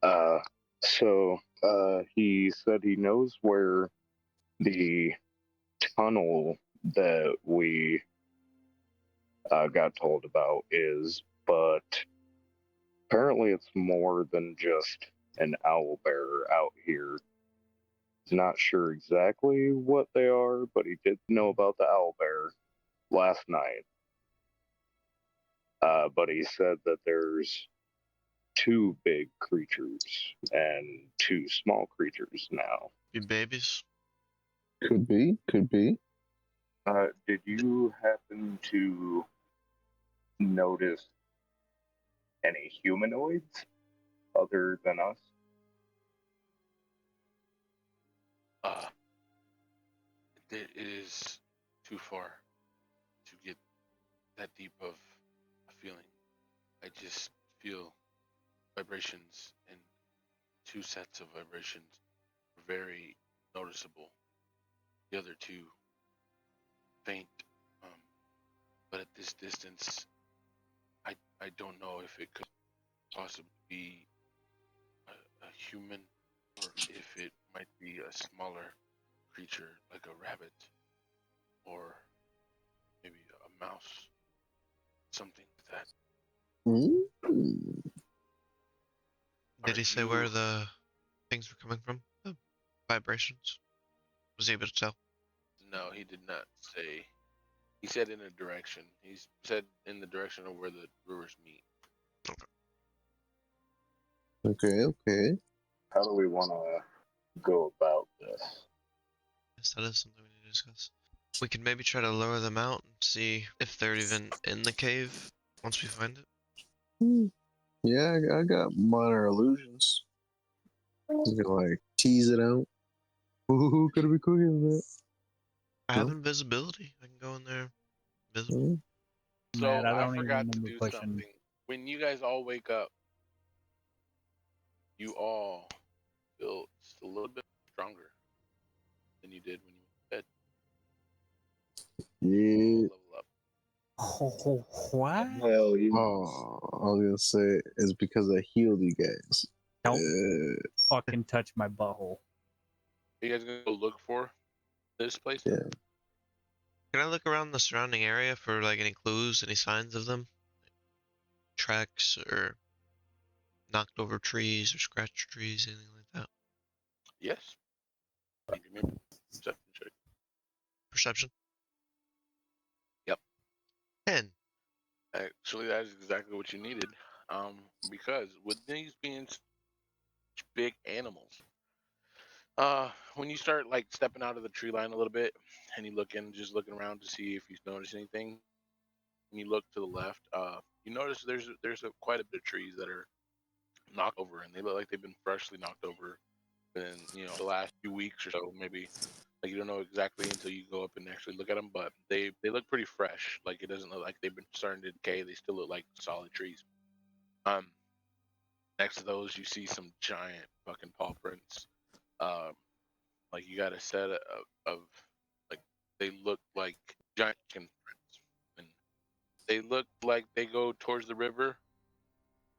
Uh, he said he knows where the tunnel that we got told about is, but apparently it's more than just an owl bear out here. He's not sure exactly what they are, but he did know about the owl bear last night. But he said that there's two big creatures and two small creatures now. Be babies. Could be, could be. Did you happen to notice any humanoids other than us? Uh, it is too far to get that deep of a feeling. I just feel vibrations, and two sets of vibrations are very noticeable. The other two faint, um, but at this distance, I don't know if it could possibly be a human or if it might be a smaller creature like a rabbit or maybe a mouse, something like that. Mm. Did Are he say you? where the things were coming from? The vibrations? Was he able to tell? No, he did not say. He said in a direction. He said in the direction of where the rivers meet. Okay. How do we want to go about this? Yes, that is something we need to discuss. We could maybe try to lure them out and see if they're even in the cave once we find it. Yeah, I got minor illusions. You can like tease it out. Who could be cooking that? I No? have invisibility. I can go in there visible. Mm. So Man, I I don't even forgot to remember do pushing. something. When you guys all wake up, you all feel just a little bit stronger than you did when you went to bed. Yeah. Level up. Oh, what? Hell, you. Oh, I was gonna say it's because I healed you guys. Don't fucking touch my butthole. Are you guys gonna go look for this place? Yeah. Can I look around the surrounding area for like any clues, any signs of them? Tracks or knocked over trees or scratched trees, anything like that? Yes. Give me a perception check. Perception? Yep. 10. Actually, that is exactly what you needed. Because with these being such big animals, when you start like stepping out of the tree line a little bit, and you look in, just looking around to see if you notice anything, and you look to the left, you notice there's quite a bit of trees that are knocked over, and they look like they've been freshly knocked over in the last few weeks or so, maybe. Like you don't know exactly until you go up and actually look at them, but they look pretty fresh. Like it doesn't look like they've been starting to decay. They still look like solid trees. Um, Next to those, you see some giant fucking paw prints. Like you got a set of like they look like giant skin prints, and they look like they go towards the river.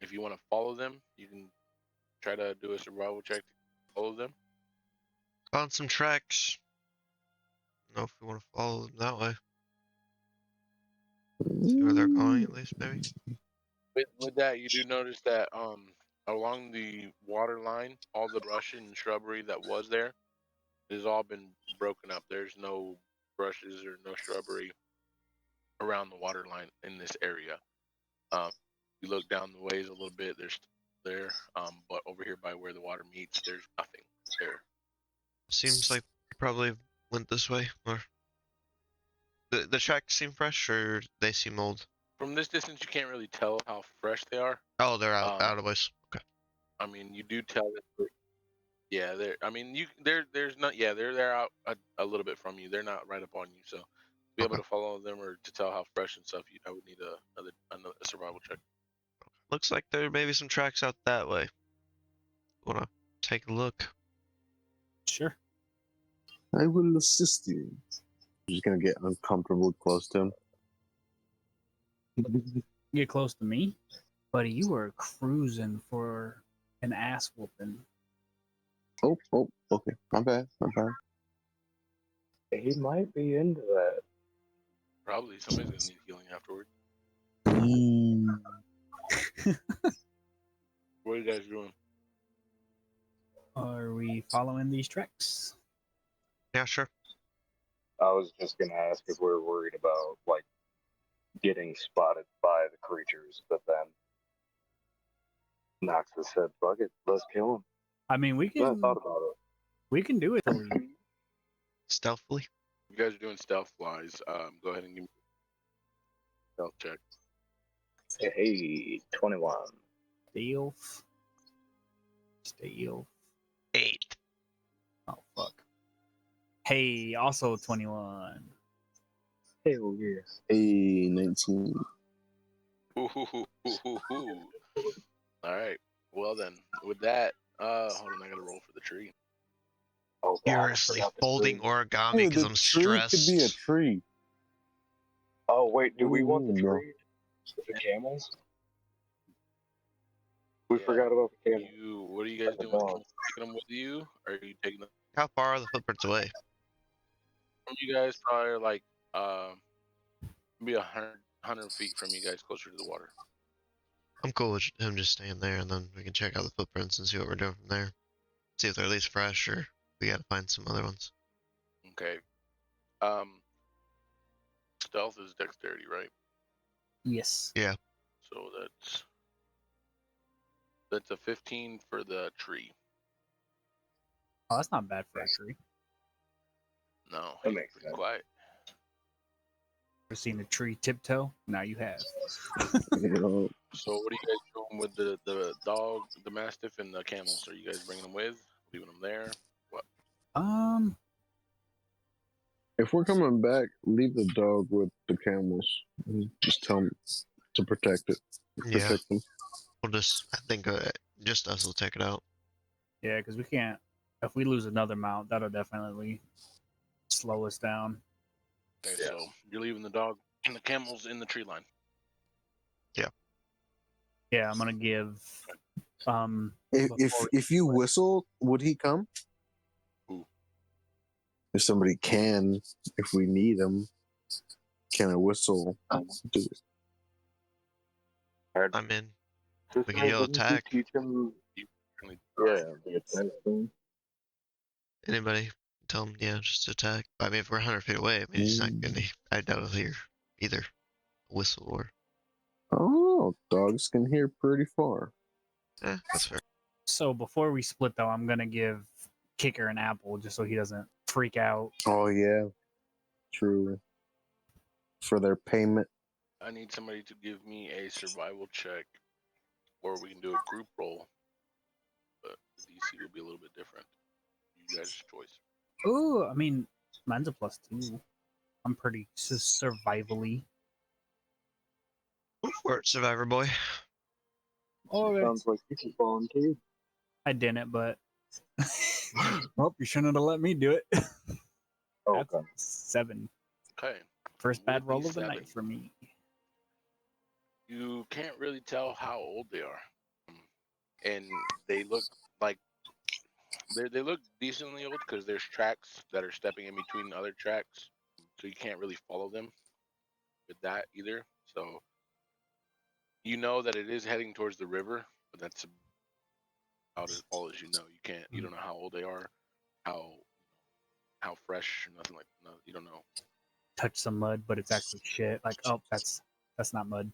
If you want to follow them, you can try to do a survival check to follow them. Found some tracks. I don't know if we want to follow them that way. See where they're going at least, maybe. With that, you do notice that along the water line, all the brush and shrubbery that was there has all been broken up. There's no brushes or no shrubbery around the water line in this area. Um, you look down the ways a little bit. There's there, but over here by where the water meets, there's nothing there. Seems like we probably went this way. Or the tracks seem fresh, or they seem old. From this distance, you can't really tell how fresh they are. Oh, they're out of ways. Okay. I mean, you do tell that. Yeah, they're. I mean, there's not. Yeah, they're out a little bit from you. They're not right up on you. So, to be able Okay. to follow them or to tell how fresh and stuff, I would need another survival check. Looks like there may be some tracks out that way. Wanna take a look? Sure. I will assist you. I'm just gonna get uncomfortably close to him. Get close to me, buddy. You were cruising for an ass whooping. Oh, okay. My bad. He might be into that. Probably somebody's gonna need healing afterward. What are you guys doing? Are we following these tracks? Yeah, sure. I was just gonna ask if we were worried about like getting spotted by the creatures, but then Noxus said, "Fuck it, let's kill him." I mean, we So I can thought about it. we can do it. Stealthily. You guys are doing stealth wise. Go ahead and give me a stealth check. Hey, 21. Stealth. 8. Oh fuck. Hey, also 21. Hell yeah. Hey, 19. All right. Well then, with that, hold on. I gotta roll for the tree. Oh god, I Furiously forgot the folding tree. origami Dude, because the I'm tree could be a stressed. tree. Oh wait, do we want the Ooh, no. tree? The camels? We Yeah. forgot about the camels. What are you guys The doing? dog. Taking them with you, or are you taking them How far are the footprints away? from you guys? Probably like Be 100 feet from you guys, closer to the water. I'm cool with him just staying there, and then we can check out the footprints and see what we're doing from there. See if they're at least fresh, or we gotta find some other ones. Okay. Stealth is dexterity, right? Yes. Yeah. So that's a 15 for the tree. Oh, that's not bad for a tree. No, That he's makes pretty sense. quiet. Ever seen a tree tiptoe? Now you have. You know, So what are you guys doing with the dog, the mastiff, and the camels? Are you guys bringing them with? Leaving them there? What? if we're coming back, leave the dog with the camels. And just tell them to protect it. Yeah. Protect them. We'll just, I think, just us will take it out. Yeah, because we can't. If we lose another mount, that'll definitely slow us down. Okay, Yeah. so you're leaving the dog and the camels in the tree line. Yeah, I'm gonna give. If you whistle, would he come? Who? If somebody can, if we need him, can I whistle? Do it? I'm in. Just We can yell wouldn't you attack. teach him? Really Yeah, the attack thing. Anybody? Tell him, yeah, just attack. I mean, if we're 100 feet away, I mean, he's not gonna. I doubt he'll hear either whistle or. Oh, dogs can hear pretty far. That's fair. So before we split, though, I'm gonna give Kicker an apple just so he doesn't freak out. Oh yeah, true. For their payment. I need somebody to give me a survival check, or we can do a group roll. But the DC will be a little bit different. You guys' choice. Ooh, I mean, mine's a +2. I'm pretty survivally. Go for it, Survivor Boy. Oh, Sounds like you should volunteer. I didn't, but well, you shouldn't have let me do it. That's Okay. 7. Okay. First With bad roll these of the 7, night for me. You can't really tell how old they are, and they look like they look decently old because there's tracks that are stepping in between other tracks, so you can't really follow them with that either. So you know that it is heading towards the river, but that's about all as you know. You don't know how old they are, how fresh, nothing like no, you don't know. Touch some mud, but it's actually shit. Like, oh, that's not mud.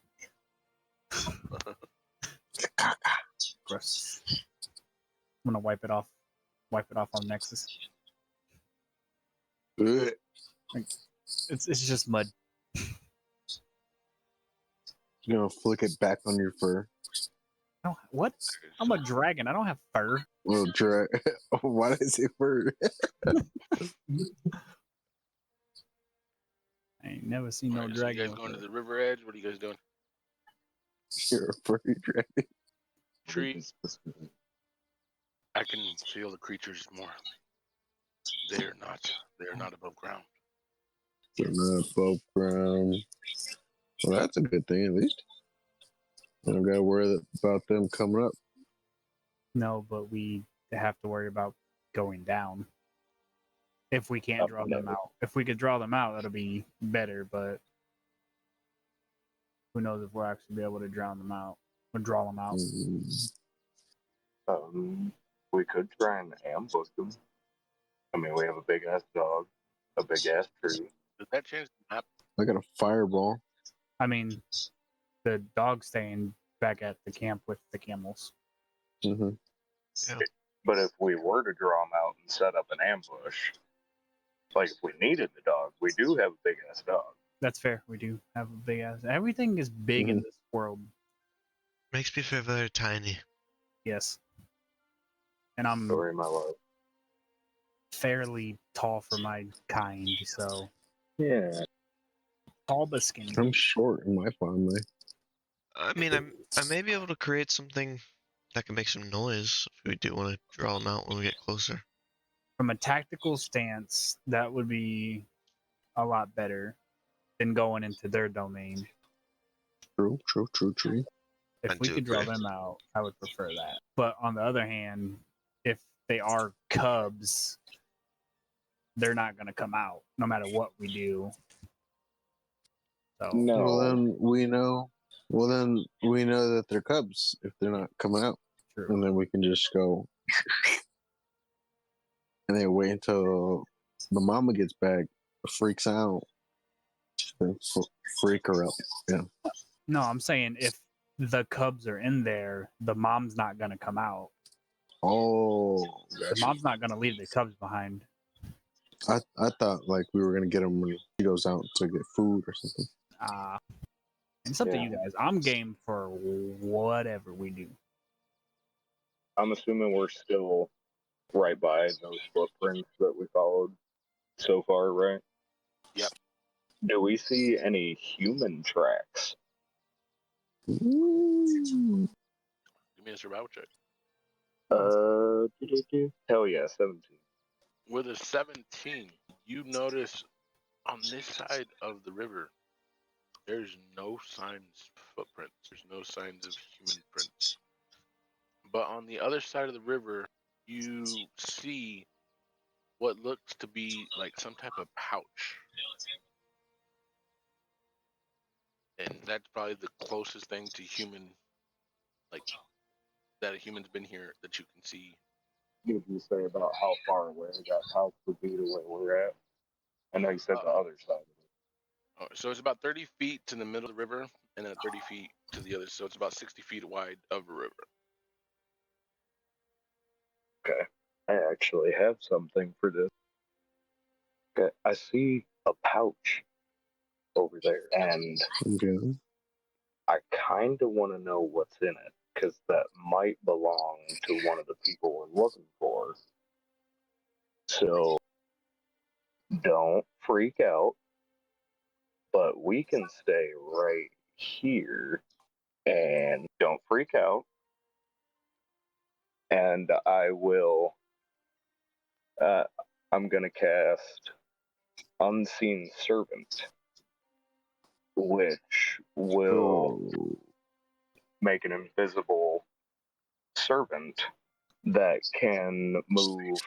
Gross. I'm gonna wipe it off. Wipe it off on Nexus. Ugh. It's just mud. You know, flick it back on your fur. Oh, what? I'm a dragon. I don't have fur. Little drag. Why did I say fur? I ain't never seen no Alright, so dragon. you guys with going to fur. the river edge? What are you guys doing? You're a furry dragon. Tree. I can feel the creatures more. They are not above ground. They're not above ground. Well, that's a good thing at least. I don't gotta worry about them coming up. No, but we have to worry about going down. If we can't draw them out. If we could draw them out, that'll be better, but who knows if we'll actually be able to drown them out or draw them out. We could try and ambush them. I mean, we have a big ass dog, a big ass tree. Does that change the map? I got a fireball. I mean, the dog's staying back at the camp with the camels. Mm-hmm. But if we were to draw them out and set up an ambush, like if we needed the dog, we do have a big ass dog. That's fair. We do have a big ass. Everything is big in this world. Makes me feel very tiny. Yes. And I'm Sorry, my love. fairly tall for my kind, so Yeah. tall but skinny. I'm short in my family. I mean, I may be able to create something that can make some noise if we do want to draw them out when we get closer. From a tactical stance, that would be a lot better than going into their domain. True. If I we do could draw agree. them out, I would prefer that. But on the other hand, if they are cubs, they're not going to come out no matter what we do. So No. Well, then we know. Well, then we know that they're cubs if they're not coming out, true. and then we can just go and then wait until the mama gets back, freaks out, then freak her out. Yeah. No, I'm saying if the cubs are in there, the mom's not gonna come out. Oh, The gotcha. mom's not gonna leave the cubs behind. I thought like we were gonna get him when he goes out to get food or something. It's up to Yeah. you guys. I'm game for whatever we do. I'm assuming we're still right by those footprints that we followed so far, right? Yep. Do we see any human tracks? Ooh. Give me a survival check. Hell yeah, 17. With a 17, you notice on this side of the river, there's no signs of footprints. There's no signs of human prints. But on the other side of the river, you see what looks to be like some type of pouch. And that's probably the closest thing to human, like, that a human's been here that you can see. Did you say about how far away that house would be to where we're at? I know you said the other side of it. So it's about 30 feet to the middle of the river, and then 30 feet to the other. So it's about 60 feet wide of a river. Okay. I actually have something for this. Okay. I see a pouch over there, and Okay. I kind of want to know what's in it, because that might belong to one of the people we're looking for. So don't freak out, but we can stay right here and don't freak out. And I'm going to cast Unseen Servant, which will Oh. make an invisible servant that can move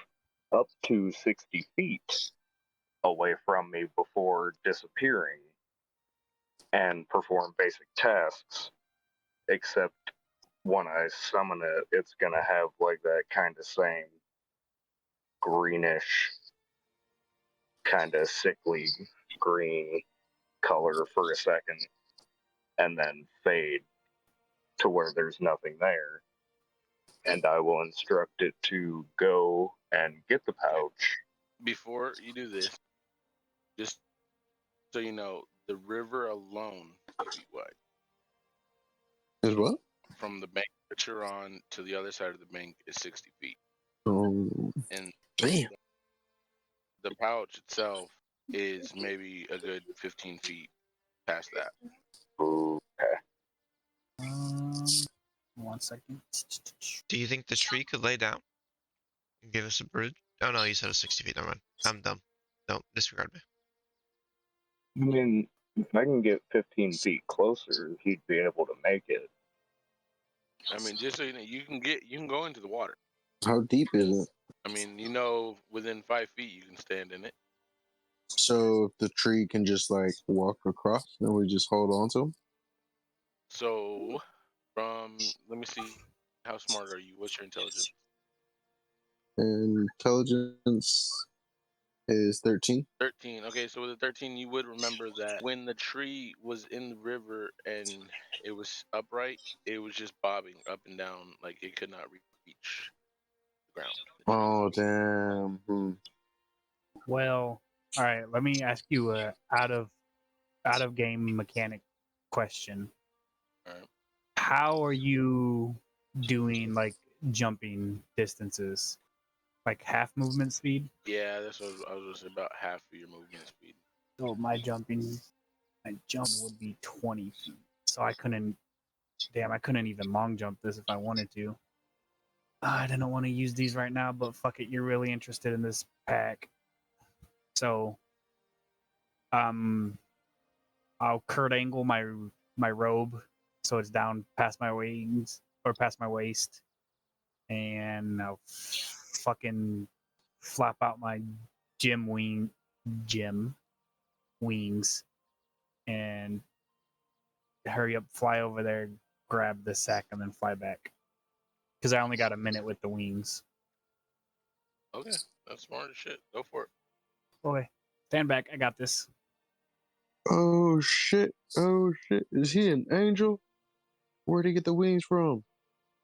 up to 60 feet away from me before disappearing and perform basic tasks. Except when I summon it, it's going to have like that kind of same greenish, kind of sickly green color for a second and then fade to where there's nothing there. And I will instruct it to go and get the pouch. Before you do this, just so you know, the river alone is 60 feet wide. Is what? From the bank that you're on to the other side of the bank is 60 feet. Oh, And damn. the pouch itself is maybe a good 15 feet past that. Okay. 1 second. Do you think the tree could lay down and give us a bridge? Oh no, you said it's 60 feet. Never mind. I'm dumb. No, disregard me. I mean, if I can get 15 feet closer, he'd be able to make it. I mean, just so you know, you can go into the water. How deep is it? I mean, you know, within 5 feet you can stand in it. So if the tree can just like walk across, and we just hold on to him. So, let me see, how smart are you? What's your intelligence? And intelligence is 13. 13. Okay, so with a 13, you would remember that when the tree was in the river and it was upright, it was just bobbing up and down, like it could not reach the ground. Oh damn. Well, all right. Let me ask you a out of game mechanic question. All right. How are you doing like jumping distances? Like half movement speed? Yeah, that's what I was gonna say, about half of your movement speed. So my jump would be 20 feet. So I couldn't even long jump this if I wanted to. I didn't want to use these right now, but fuck it, you're really interested in this pack. So I'll Kurt angle my robe so it's down past my wings or past my waist, and I'll fucking flap out my gym wings, and hurry up, fly over there, grab the sack, and then fly back. Because I only got a minute with the wings. Okay, that's smart as shit. Go for it. Okay, stand back. I got this. Oh shit! Oh shit! Is he an angel? Where'd he get the wings from?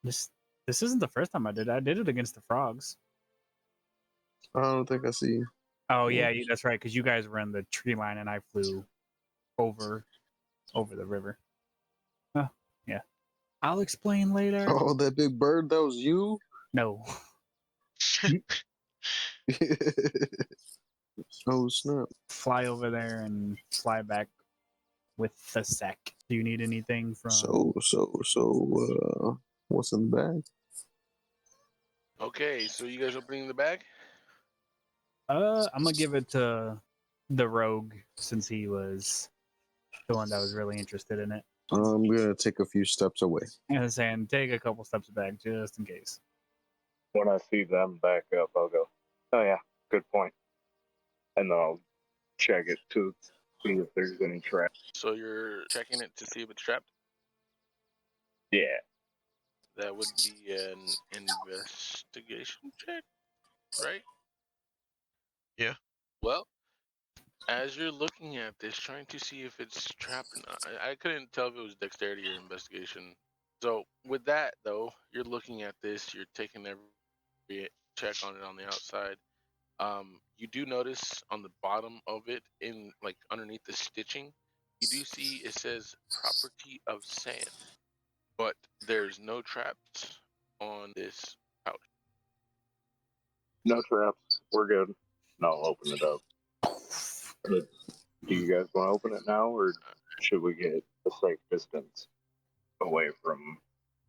This isn't the first time I did it. I did it against the frogs. I don't think I see. Oh yeah, that's right. Because you guys were in the tree line, and I flew over the river. Oh yeah, I'll explain later. Oh, that big bird. That was you. No, Oh snap! fly over there and fly back with the sack. Do you need anything from? What's in the bag? Okay, so you guys opening the bag? I'm gonna give it to the rogue since he was the one that was really interested in it. I'm gonna take a few steps away. And saying take a couple steps back just in case. When I see them back up, I'll go, oh yeah, good point. And then I'll check it to see if there's any traps. So you're checking it to see if it's trapped? Yeah. That would be an investigation check, right? Yeah. Well, as you're looking at this, trying to see if it's trapped or not, I couldn't tell if it was dexterity or investigation. So with that, though, you're looking at this, you're taking every check on it on the outside. You do notice on the bottom of it, in like underneath the stitching, you do see it says property of sand, but there's no traps on this pouch. No traps. We're good. And I'll open it up. Do you guys want to open it now, or should we get a safe distance away from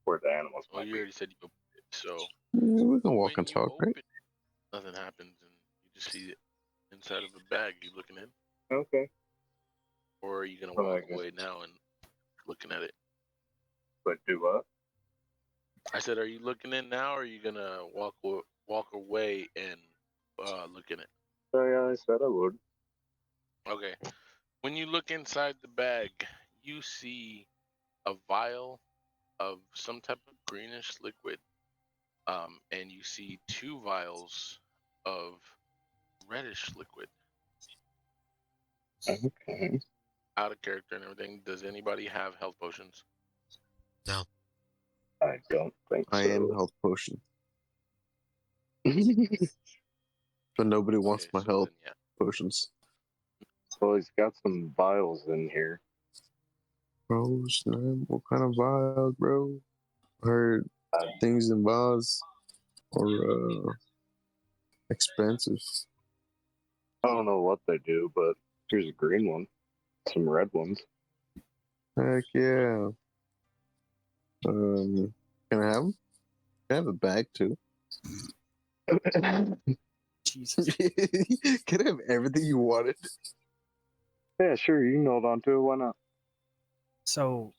where the animals Well, might you be? already said you opened it, so Yeah, we can walk when and you talk, open right? it, nothing happens, and you just see it inside of a bag. You looking in, Okay. or are you gonna Well, I walk guess- away now and looking at it? But do what? I said, are you looking in now, or are you gonna walk away and look in it? Oh yeah, I said I would. Okay. When you look inside the bag, you see a vial of some type of greenish liquid, and you see 2 vials of reddish liquid. Okay. Out of character and everything. Does anybody have health potions? No. I don't think I so. am health potion, but nobody wants Okay, my so health then, yeah. potions. Well, he's got some vials in here. Bro, snap! What kind of vials, bro? I heard things in vials are expensive. I don't know what they do, but here's a green one. Some red ones. Heck yeah. Can I have them? Can I have a bag too? Jesus. Can I have everything you wanted? Yeah, sure. You can hold on to it. Why not? So,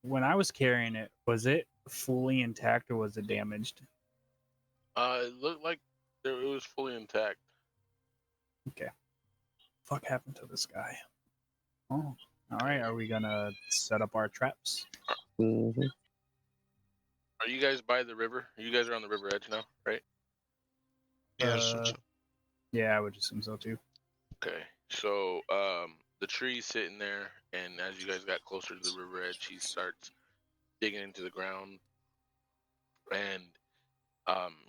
when I was carrying it, was it fully intact or was it damaged? It looked like it was fully intact. Okay. Fuck happened to this guy? Oh, all right. Are we gonna set up our traps? Mm-hmm. Are you guys by the river? You guys are on the river edge now, right? Yeah, I assume so. Yeah, I would assume so too. Okay. So the tree's sitting there, and as you guys got closer to the river edge, he starts digging into the ground, and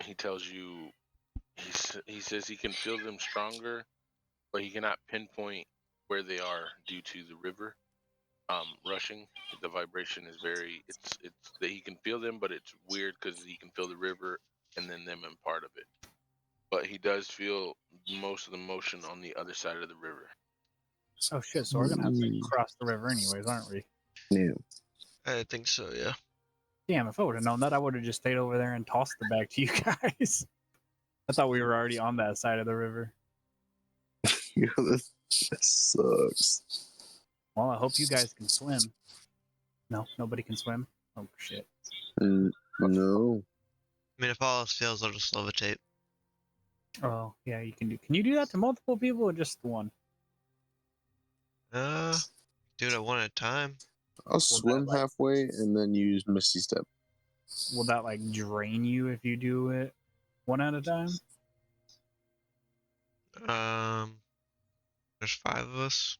he tells you he says he can feel them stronger, but he cannot pinpoint where they are due to the river rushing. The vibration is it's that he can feel them, but it's weird because he can feel the river and then them in part of it. But he does feel most of the motion on the other side of the river. Oh shit! So we're gonna have to cross the river anyways, aren't we? Yeah. I think so, yeah. Damn! If I would have known that, I would have just stayed over there and tossed the bag to you guys. I thought we were already on that side of the river. Yo, this sucks. Well, I hope you guys can swim. No, nobody can swim. Oh shit! No. I mean, if all else fails, I'll just levitate. Oh yeah, you can do. Can you do that to multiple people or just one? Do it one at a time. I'll swim like- halfway and then use Misty Step. Will that like drain you if you do it one at a time? There's 5 of us.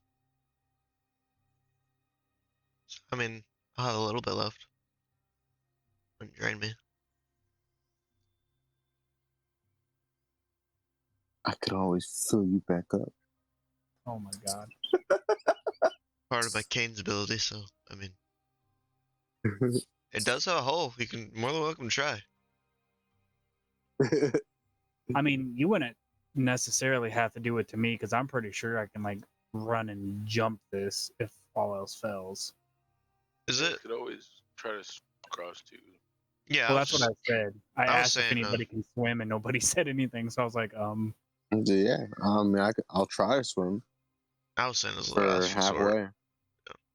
I mean, I'll have a little bit left. Wouldn't drain me. I could always fill you back up. Oh my god. Part of my Kane's ability, so I mean, it does have a hole. You can more than welcome to try. I mean, you wouldn't necessarily have to do it to me because I'm pretty sure I can like run and jump this if all else fails. Is You it? could always try to cross too. Yeah. Well, that's what I said. I I was asked if saying, anybody can swim, and nobody said anything. So I was like, Yeah, I mean, I'll try to swim I was saying as a for last resort. halfway.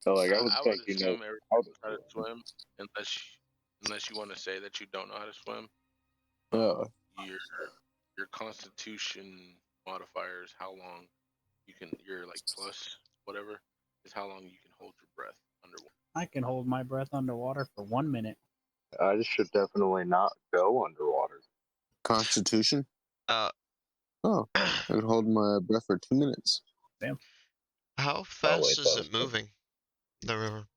So like I would I think would you know assume everyone how knows to how to swim. swim, unless you want to say that you don't know how to swim. Yeah. Your constitution modifiers, how long you can, your like plus whatever, is how long you can hold your breath underwater. I can hold my breath underwater for 1 minute. I should definitely not go underwater. Constitution. Uh, Oh, I could hold my breath for 2 minutes. how Oh, fast wait, is that it was good. moving? The river.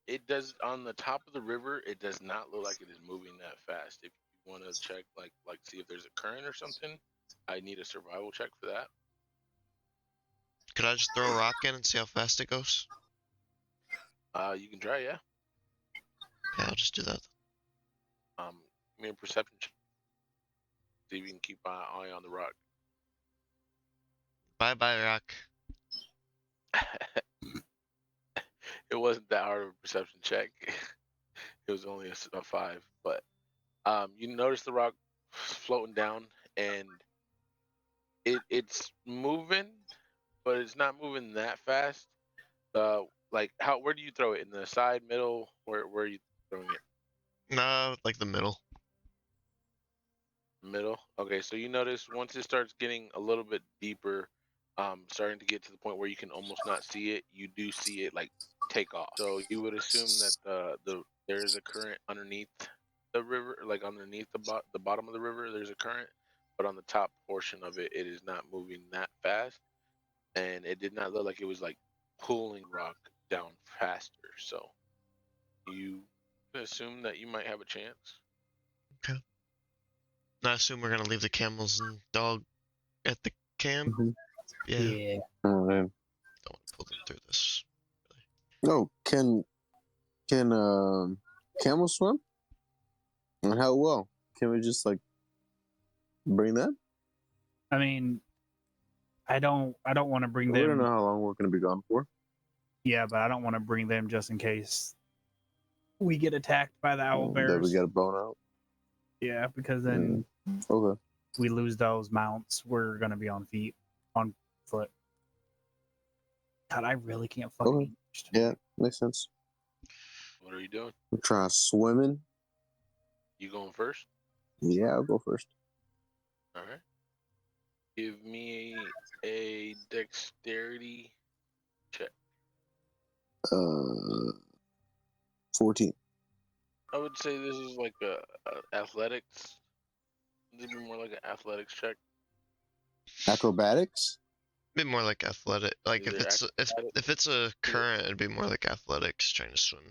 It does on the top of the river. It does not look like it is moving that fast. If you want to check, like see if there's a current or something, I need a survival check for that. Could I just throw a rock in and see how fast it goes? You can try, yeah. Yeah, I'll just do that. Give me a perception check. See if you can keep an eye on the rock. Bye bye, rock. It wasn't that hard of a perception check. It was only a 5, but you notice the rock floating down, and it's moving, but it's not moving that fast. Like where do you throw it? In the side, middle? Where are you throwing it? No, like the middle. Middle. Okay, so you notice once it starts getting a little bit deeper, starting to get to the point where you can almost not see it, you do see it like take off. So you would assume that there is a current underneath the river, like underneath the bottom of the river, there's a current, but on the top portion of it, it is not moving that fast, and it did not look like it was like pulling rock down faster. So you can assume that you might have a chance. Okay. I assume we're gonna leave the camels and dog at the camp. Mhm. Yeah. Oh, man. Don't want to pull them through this. Oh, can camels swim? And how well? Can we just like bring that? I mean, I don't want to bring We don't know them. how long we're gonna be gone for. Yeah, but I don't want to bring them just in case we get attacked by the owl That we bears. got a bone out. Yeah, because then Okay. we lose those mounts. We're gonna be on foot. God, I really can't fucking Okay. eat. Yeah, makes sense. What are you doing? We're trying swimming. You going first? Yeah, I'll go first. All right. Give me a dexterity check. 14. I would say this is like a athletics. It'd be more like an athletics check. Acrobatics? Be more like athletic. Like Is if it it's if it's a current, it'd be more like athletics trying to swim.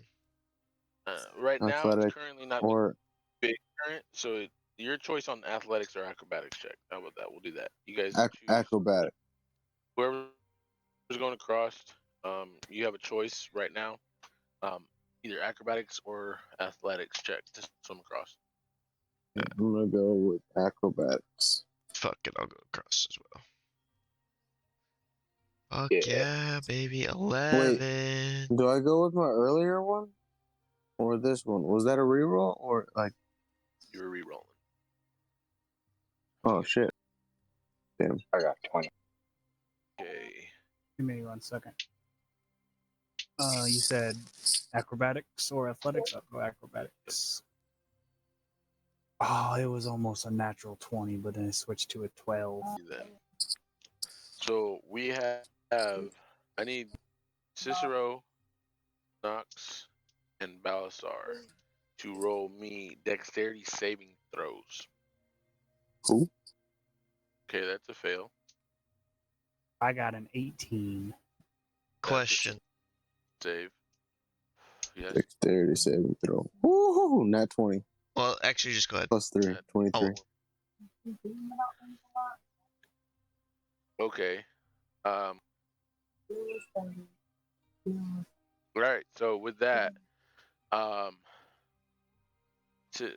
Right now, it's Athletic currently not or big current, so your choice on athletics or acrobatics check. How about that? We'll do that. You guys choose. acrobatic. Whoever's going across, you have a choice right now. Either acrobatics or athletics check to swim across. I'm gonna go with acrobatics. Fuck it, I'll go across as well. Fuck Yeah. yeah, baby, 11. Do I go with my earlier one or this one? Was that a reroll or like? You were re-rolling. Oh shit! Damn. I got 20. Okay. Give me 1 second. You said acrobatics or athletics? I'll go acrobatics. Oh, it was almost a natural 20, but then I switched to a 12. Do that. So we have I need Cicero, Knox, and Balasar to roll me dexterity saving throws. Cool. Okay, that's a fail. I got an 18. Question. Save. Yes. Dexterity saving throw. Woohoo! Nat 20 Well, actually, just go ahead. plus 3, Nat- 23. Okay. All right. So with that, so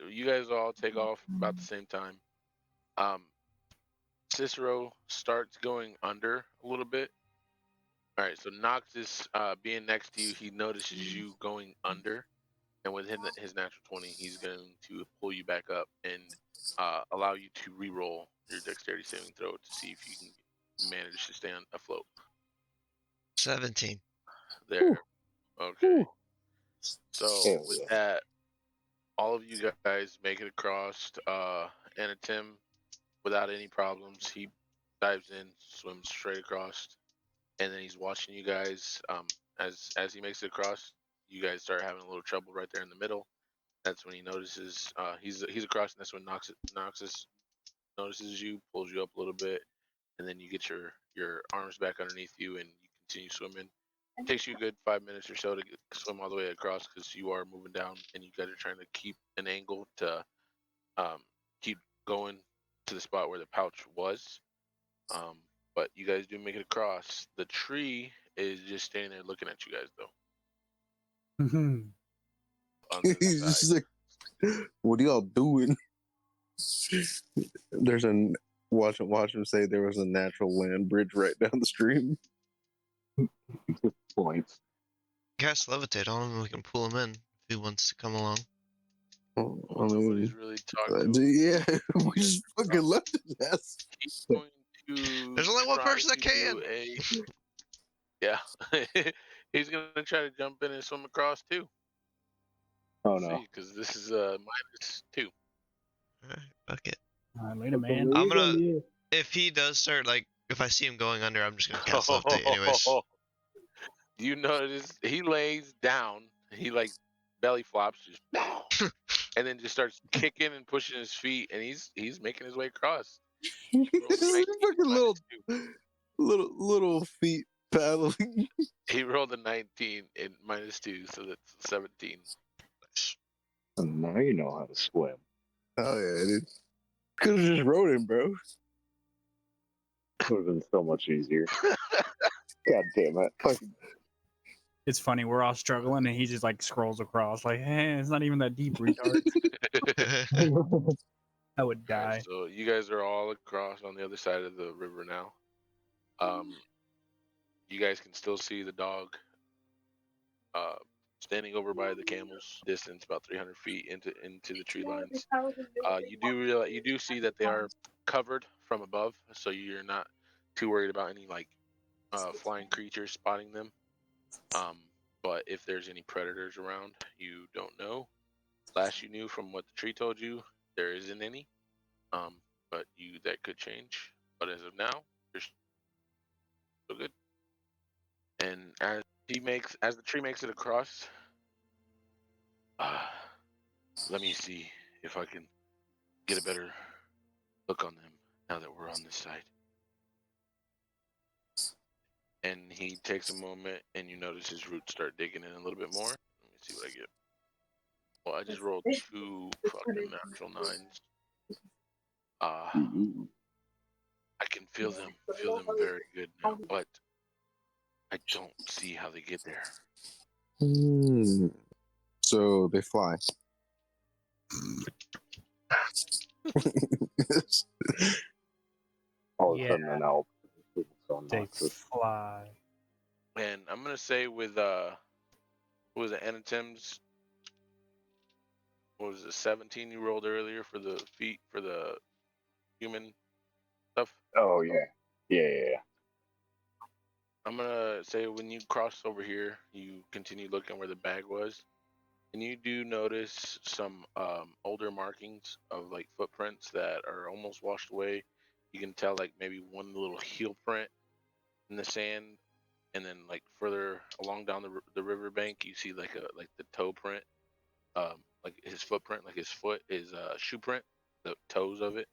you guys all take off about the same time. Cicero starts going under a little bit. All right. So Nox is being next to you. He notices you going under, and with his natural 20, he's going to pull you back up and allow you to re-roll your dexterity saving throw to see if you can manage to stay afloat. 17. There. Okay. Ooh. So Hell with yeah. that, all of you guys make it across, and Tim, without any problems, he dives in, swims straight across, and then he's watching you guys. As he makes it across, you guys start having a little trouble right there in the middle. That's when he notices he's across, and that's when Noxus notices you, pulls you up a little bit, and then you get your arms back underneath you, and you continue swimming. It takes you a good 5 minutes or so to swim all the way across because you are moving down, and you guys are trying to keep an angle to keep going to the spot where the pouch was. But you guys do make it across. The tree is just standing there looking at you guys, though. On the He's side. just like, what are y'all doing? There's a watch him say there was a natural land bridge right down the stream. Points. Cast levitate on him and we can pull him in if he wants to come along. Oh, I Well, nobody's mean, really talked to him. yeah, we just fucking left his ass. He's going to There's only one try person that to can. do yeah. He's gonna try to jump in and swim across too. Oh no. See, because this is -2. Alright, fuck it. All right, later, man. I'm gonna, if he does start, like, if I see him going under, I'm just gonna cast levitate anyways. You notice he lays down. He like belly flops, just and then just starts kicking and pushing his feet, and he's making his way across. Rolled a 19 fucking -2. little feet paddling. He rolled a 19 and -2, so that's 17. So now you know how to swim. Oh yeah, dude. Could have just rode him, bro. Would have been so much easier. God damn it. Fucking It's funny. We're all struggling, and he just like scrolls across. Like, hey, it's not even that deep, retard. I would die. Alright, so you guys are all across on the other side of the river now. You guys can still see the dog standing over by the camels, distance about 300 feet into the tree lines. You do see that they are covered from above, so you're not too worried about any like flying creatures spotting them. But if there's any predators around, you don't know. Last you knew from what the tree told you, there isn't any. But that could change. But as of now, you're still good. And as the tree makes it across, let me see if I can get a better look on them now that we're on this side. And he takes a moment, and you notice his roots start digging in a little bit more. Let me see what I get. Well, I just rolled 2 fucking natural 9s. I can feel them very good now, but I don't see how they get there. So they fly. all of a sudden an elf. They fly. And I'm gonna say with what was it, Anna Tim's? What was it, 17 you rolled earlier for the feet for the human stuff? Oh yeah. Yeah. I'm gonna say when you cross over here, you continue looking where the bag was, and you do notice some older markings of like footprints that are almost washed away. You can tell like maybe one little heel print in the sand, and then like further along down the riverbank, you see like the toe print, like his footprint, like his foot is shoe print, the toes of it.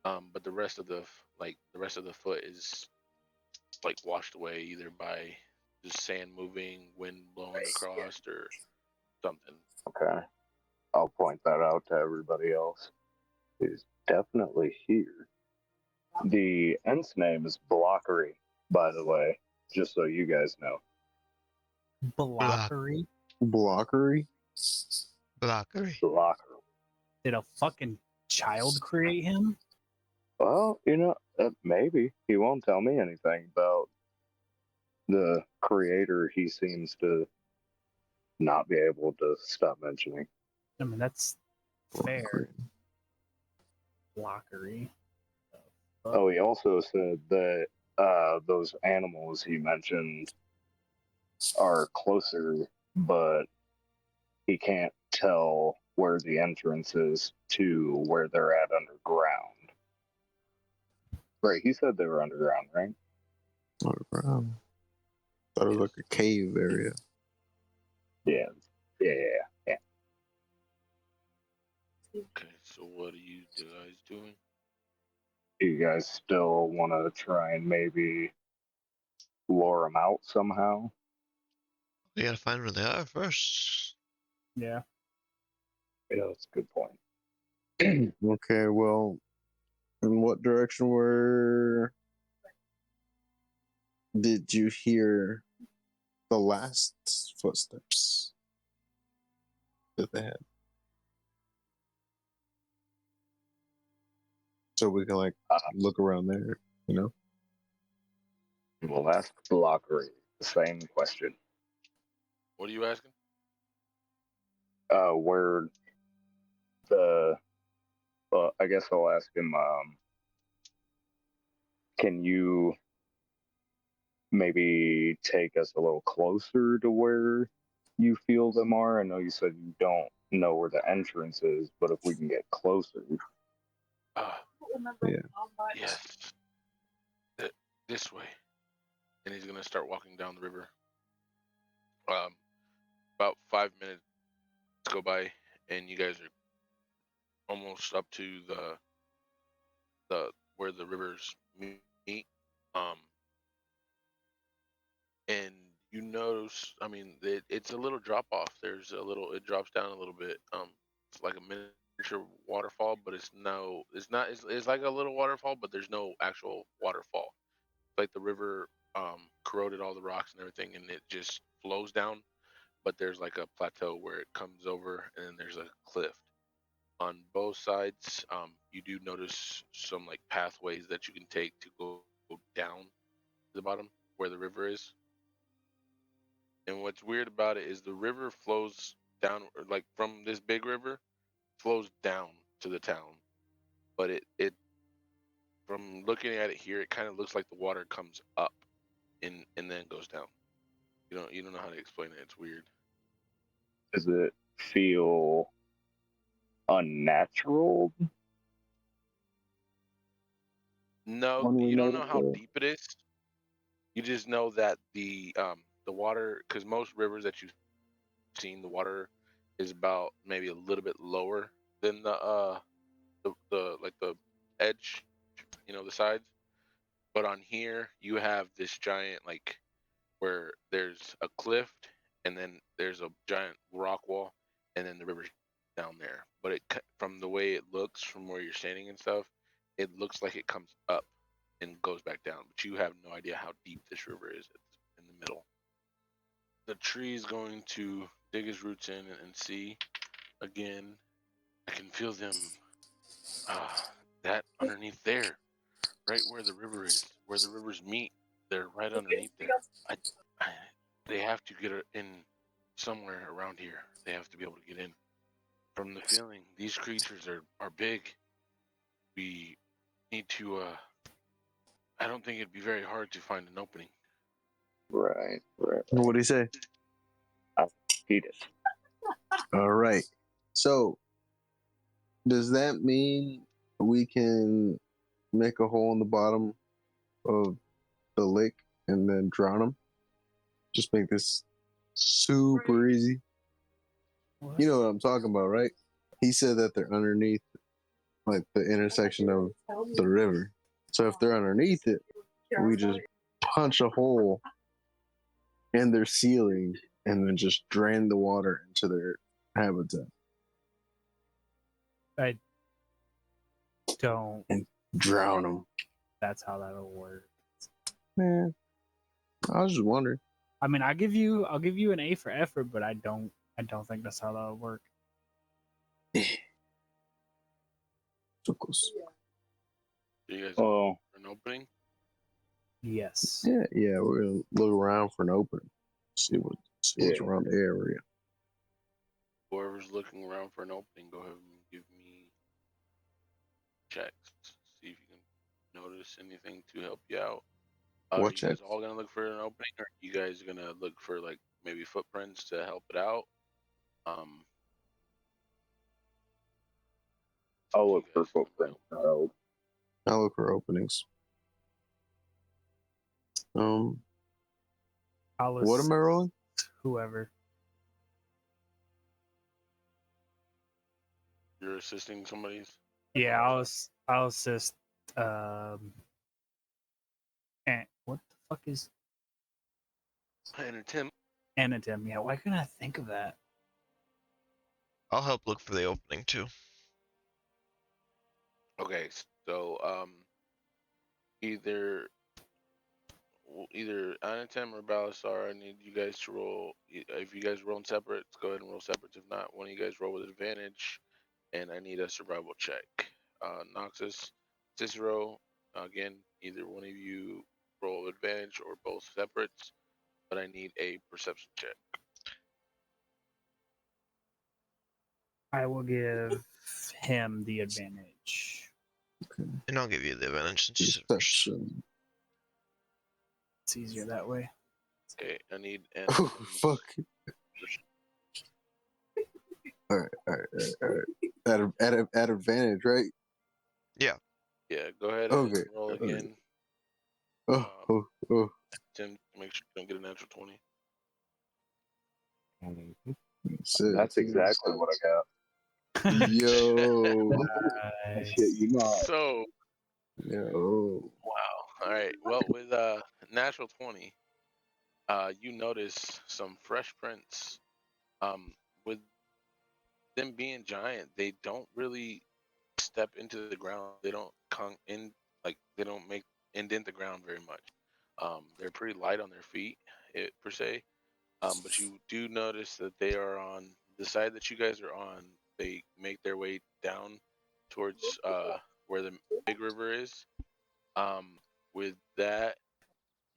But the rest of the foot is like washed away either by just sand moving, wind blowing across, or something. Okay. I'll point that out to everybody else. He's definitely here. The Ent's name is Blockery, by the way, just so you guys know. Blockery? Blockery? Blockery. Blockery. Did a fucking child create him? Well, maybe. He won't tell me anything about the creator. He seems to not be able to stop mentioning. I mean, that's fair. Blockery. Oh, he also said that those animals he mentioned are closer, but he can't tell where the entrance is to where they're at underground. Right, he said they were underground, right? Underground. Thought it was like a cave area. Yeah. Okay, so what are you guys doing? You guys still want to try and maybe lure them out somehow? We gotta find where they are first. Yeah. Yeah, that's a good point. Okay, well, in what direction did you hear the last footsteps that they had? So we can like look around there, you know? We'll ask Blockery the same question. What are you asking? Where I guess I'll ask him, can you maybe take us a little closer to where you feel them are? I know you said you don't know where the entrance is, but if we can get closer. Yeah. Yes. This way. And he's gonna start walking down the river. About 5 minutes go by, and you guys are almost up to the where the rivers meet. And you notice, I mean, it's a little drop off. It drops down a little bit. It's like a miniature waterfall, but it's not. It's like a little waterfall, but there's no actual waterfall. Like the river corroded all the rocks and everything, and it just flows down. But there's like a plateau where it comes over, and then there's a cliff on both sides. You do notice some like pathways that you can take to go down to the bottom where the river is. And what's weird about it is the river flows down, like from this big river, flows down to the town. But it from looking at it here, it kind of looks like the water comes up and then goes down. You don't know how to explain it. It's weird. Does it feel unnatural? No, When we you don't know notice how it? deep it is. You just know that the water, because most rivers that you've seen, the water is about maybe a little bit lower than the edge, the sides. But on here, you have this giant like where there's a cliff, and then there's a giant rock wall, and then the river's down there. But from the way it looks, from where you're standing and stuff, it looks like it comes up and goes back down. But you have no idea how deep this river is in the middle. The tree is going to dig his roots in and see again. I can feel them. That underneath there, right where the river is, where the rivers meet. They're right underneath there. I, they have to get in somewhere around here. They have to be able to get in. From the feeling, these creatures are big. We need to. I don't think it'd be very hard to find an opening. Right. What do you say? I'll eat it. All right. So, does that mean we can make a hole in the bottom of the lake and then drown them? Just make this super easy. What? You know what I'm talking about, right? He said that they're underneath, like the intersection of the river. So if they're underneath it, we just punch a hole in their ceiling and then just drain the water into their habitat. I don't. Drown them. That's how that'll work. Man, I was just wondering. I mean, I'll give you an A for effort, but I don't think that's how that'll work. So close. Do you guys Oh, have an opening? Yes. Yeah, we're gonna look around for an opening. See what's Yeah. around the area. Whoever's looking around for an opening, go ahead and give me checks. See if you can notice anything to help you out. What Are you guys checks? all gonna look for an opening, or are you guys gonna look for like maybe footprints to help it out? I'll you look for guys let me footprints. know. I'll look for openings. I'll What am I rolling? whoever. You're assisting somebody's. Yeah, I'll assist. And what the fuck is And Tim. Anatim? Yeah, why couldn't I think of that? I'll help look for the opening too. Okay, so either Anatem or Balasar, I need you guys to roll. If you guys roll in separate, go ahead and roll separate. If not, one of you guys roll with advantage, and I need a survival check. Noxus, Cicero, again, either one of you roll with advantage or both separates, but I need a perception check. I will give him the advantage. And I'll give you the advantage since you said first. Perception. It's easier that way. Okay, I need an. Oh, fuck. All right. At advantage, right? Yeah, go ahead and Okay. roll again. Oh. Tim, make sure you don't get a natural 20. Shit. That's exactly what I got. Yo. Nice. Shit, you know. So, Yo. wow. All right. Well, with natural 20, you notice some fresh prints. With them being giant, they don't really step into the ground. They don't they don't make indent the ground very much. They're pretty light on their feet, per se. But you do notice that they are on the side that you guys are on. They make their way down towards where the big river is. With that,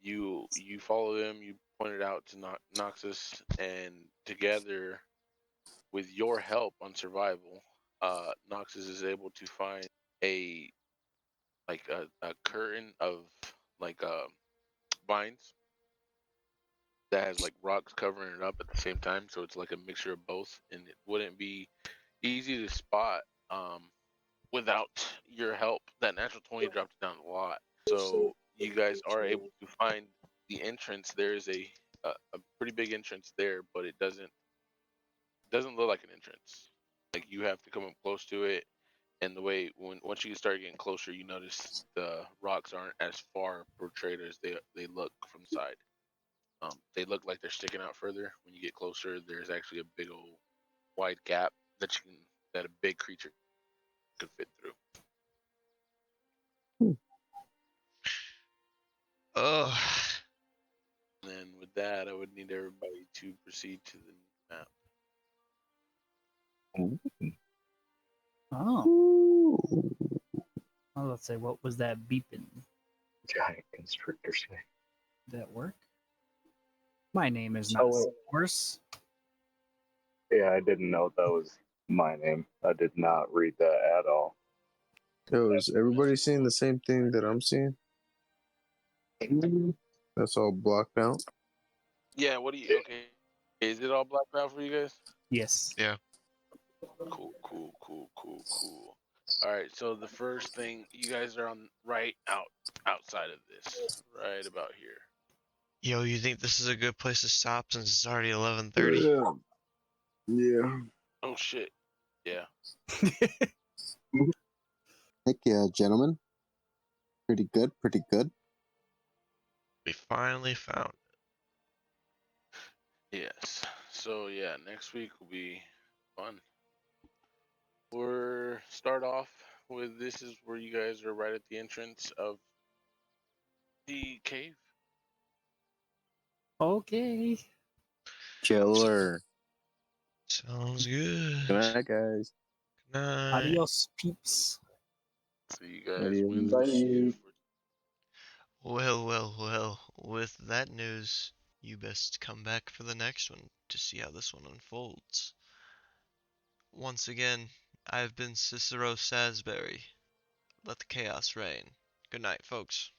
you follow them. You pointed out to Noxus, and together, with your help on survival, Noxus is able to find a a curtain of like vines that has like rocks covering it up at the same time, so it's like a mixture of both, and it wouldn't be easy to spot without your help. That natural 20 dropped it down a lot, so you guys are able to find the entrance. There is a pretty big entrance there, but it doesn't look like an entrance. Like you have to come up close to it, and the way once you start getting closer, you notice the rocks aren't as far portrayed as they look from the side. They look like they're sticking out further. When you get closer, there's actually a big old wide gap that a big creature could fit through. Ugh. And then with that, I would need everybody to proceed to the map. Oh, Ooh. well, let's say, what was that beeping? Giant constrictor snake. Did that work? My name is Oh, not wait. Horse. Yeah, I didn't know that was my name. I did not read that at all. Yo, is everybody seeing the same thing that I'm seeing? That's all blocked out. Yeah, what do you? Okay, is it all blacked out for you guys? Yes. Yeah. Cool. All right, so the first thing, you guys are on right outside of this, right about here. Yo, you think this is a good place to stop since it's already 11:30? Yeah. Yeah. Oh shit. Yeah. Heck yeah, gentlemen. Pretty good. Pretty good. We finally found Yes. So yeah, next week will be fun. We're start off with this is where you guys are right at the entrance of the cave. Okay. Killer. Sounds good. Good night, guys. Good night. Adios, peeps. See you guys Adios. Wednesday. Well, well, well. With that news, you best come back for the next one to see how this one unfolds. Once again, I've been Cicero Sasbury. Let the chaos reign. Good night, folks.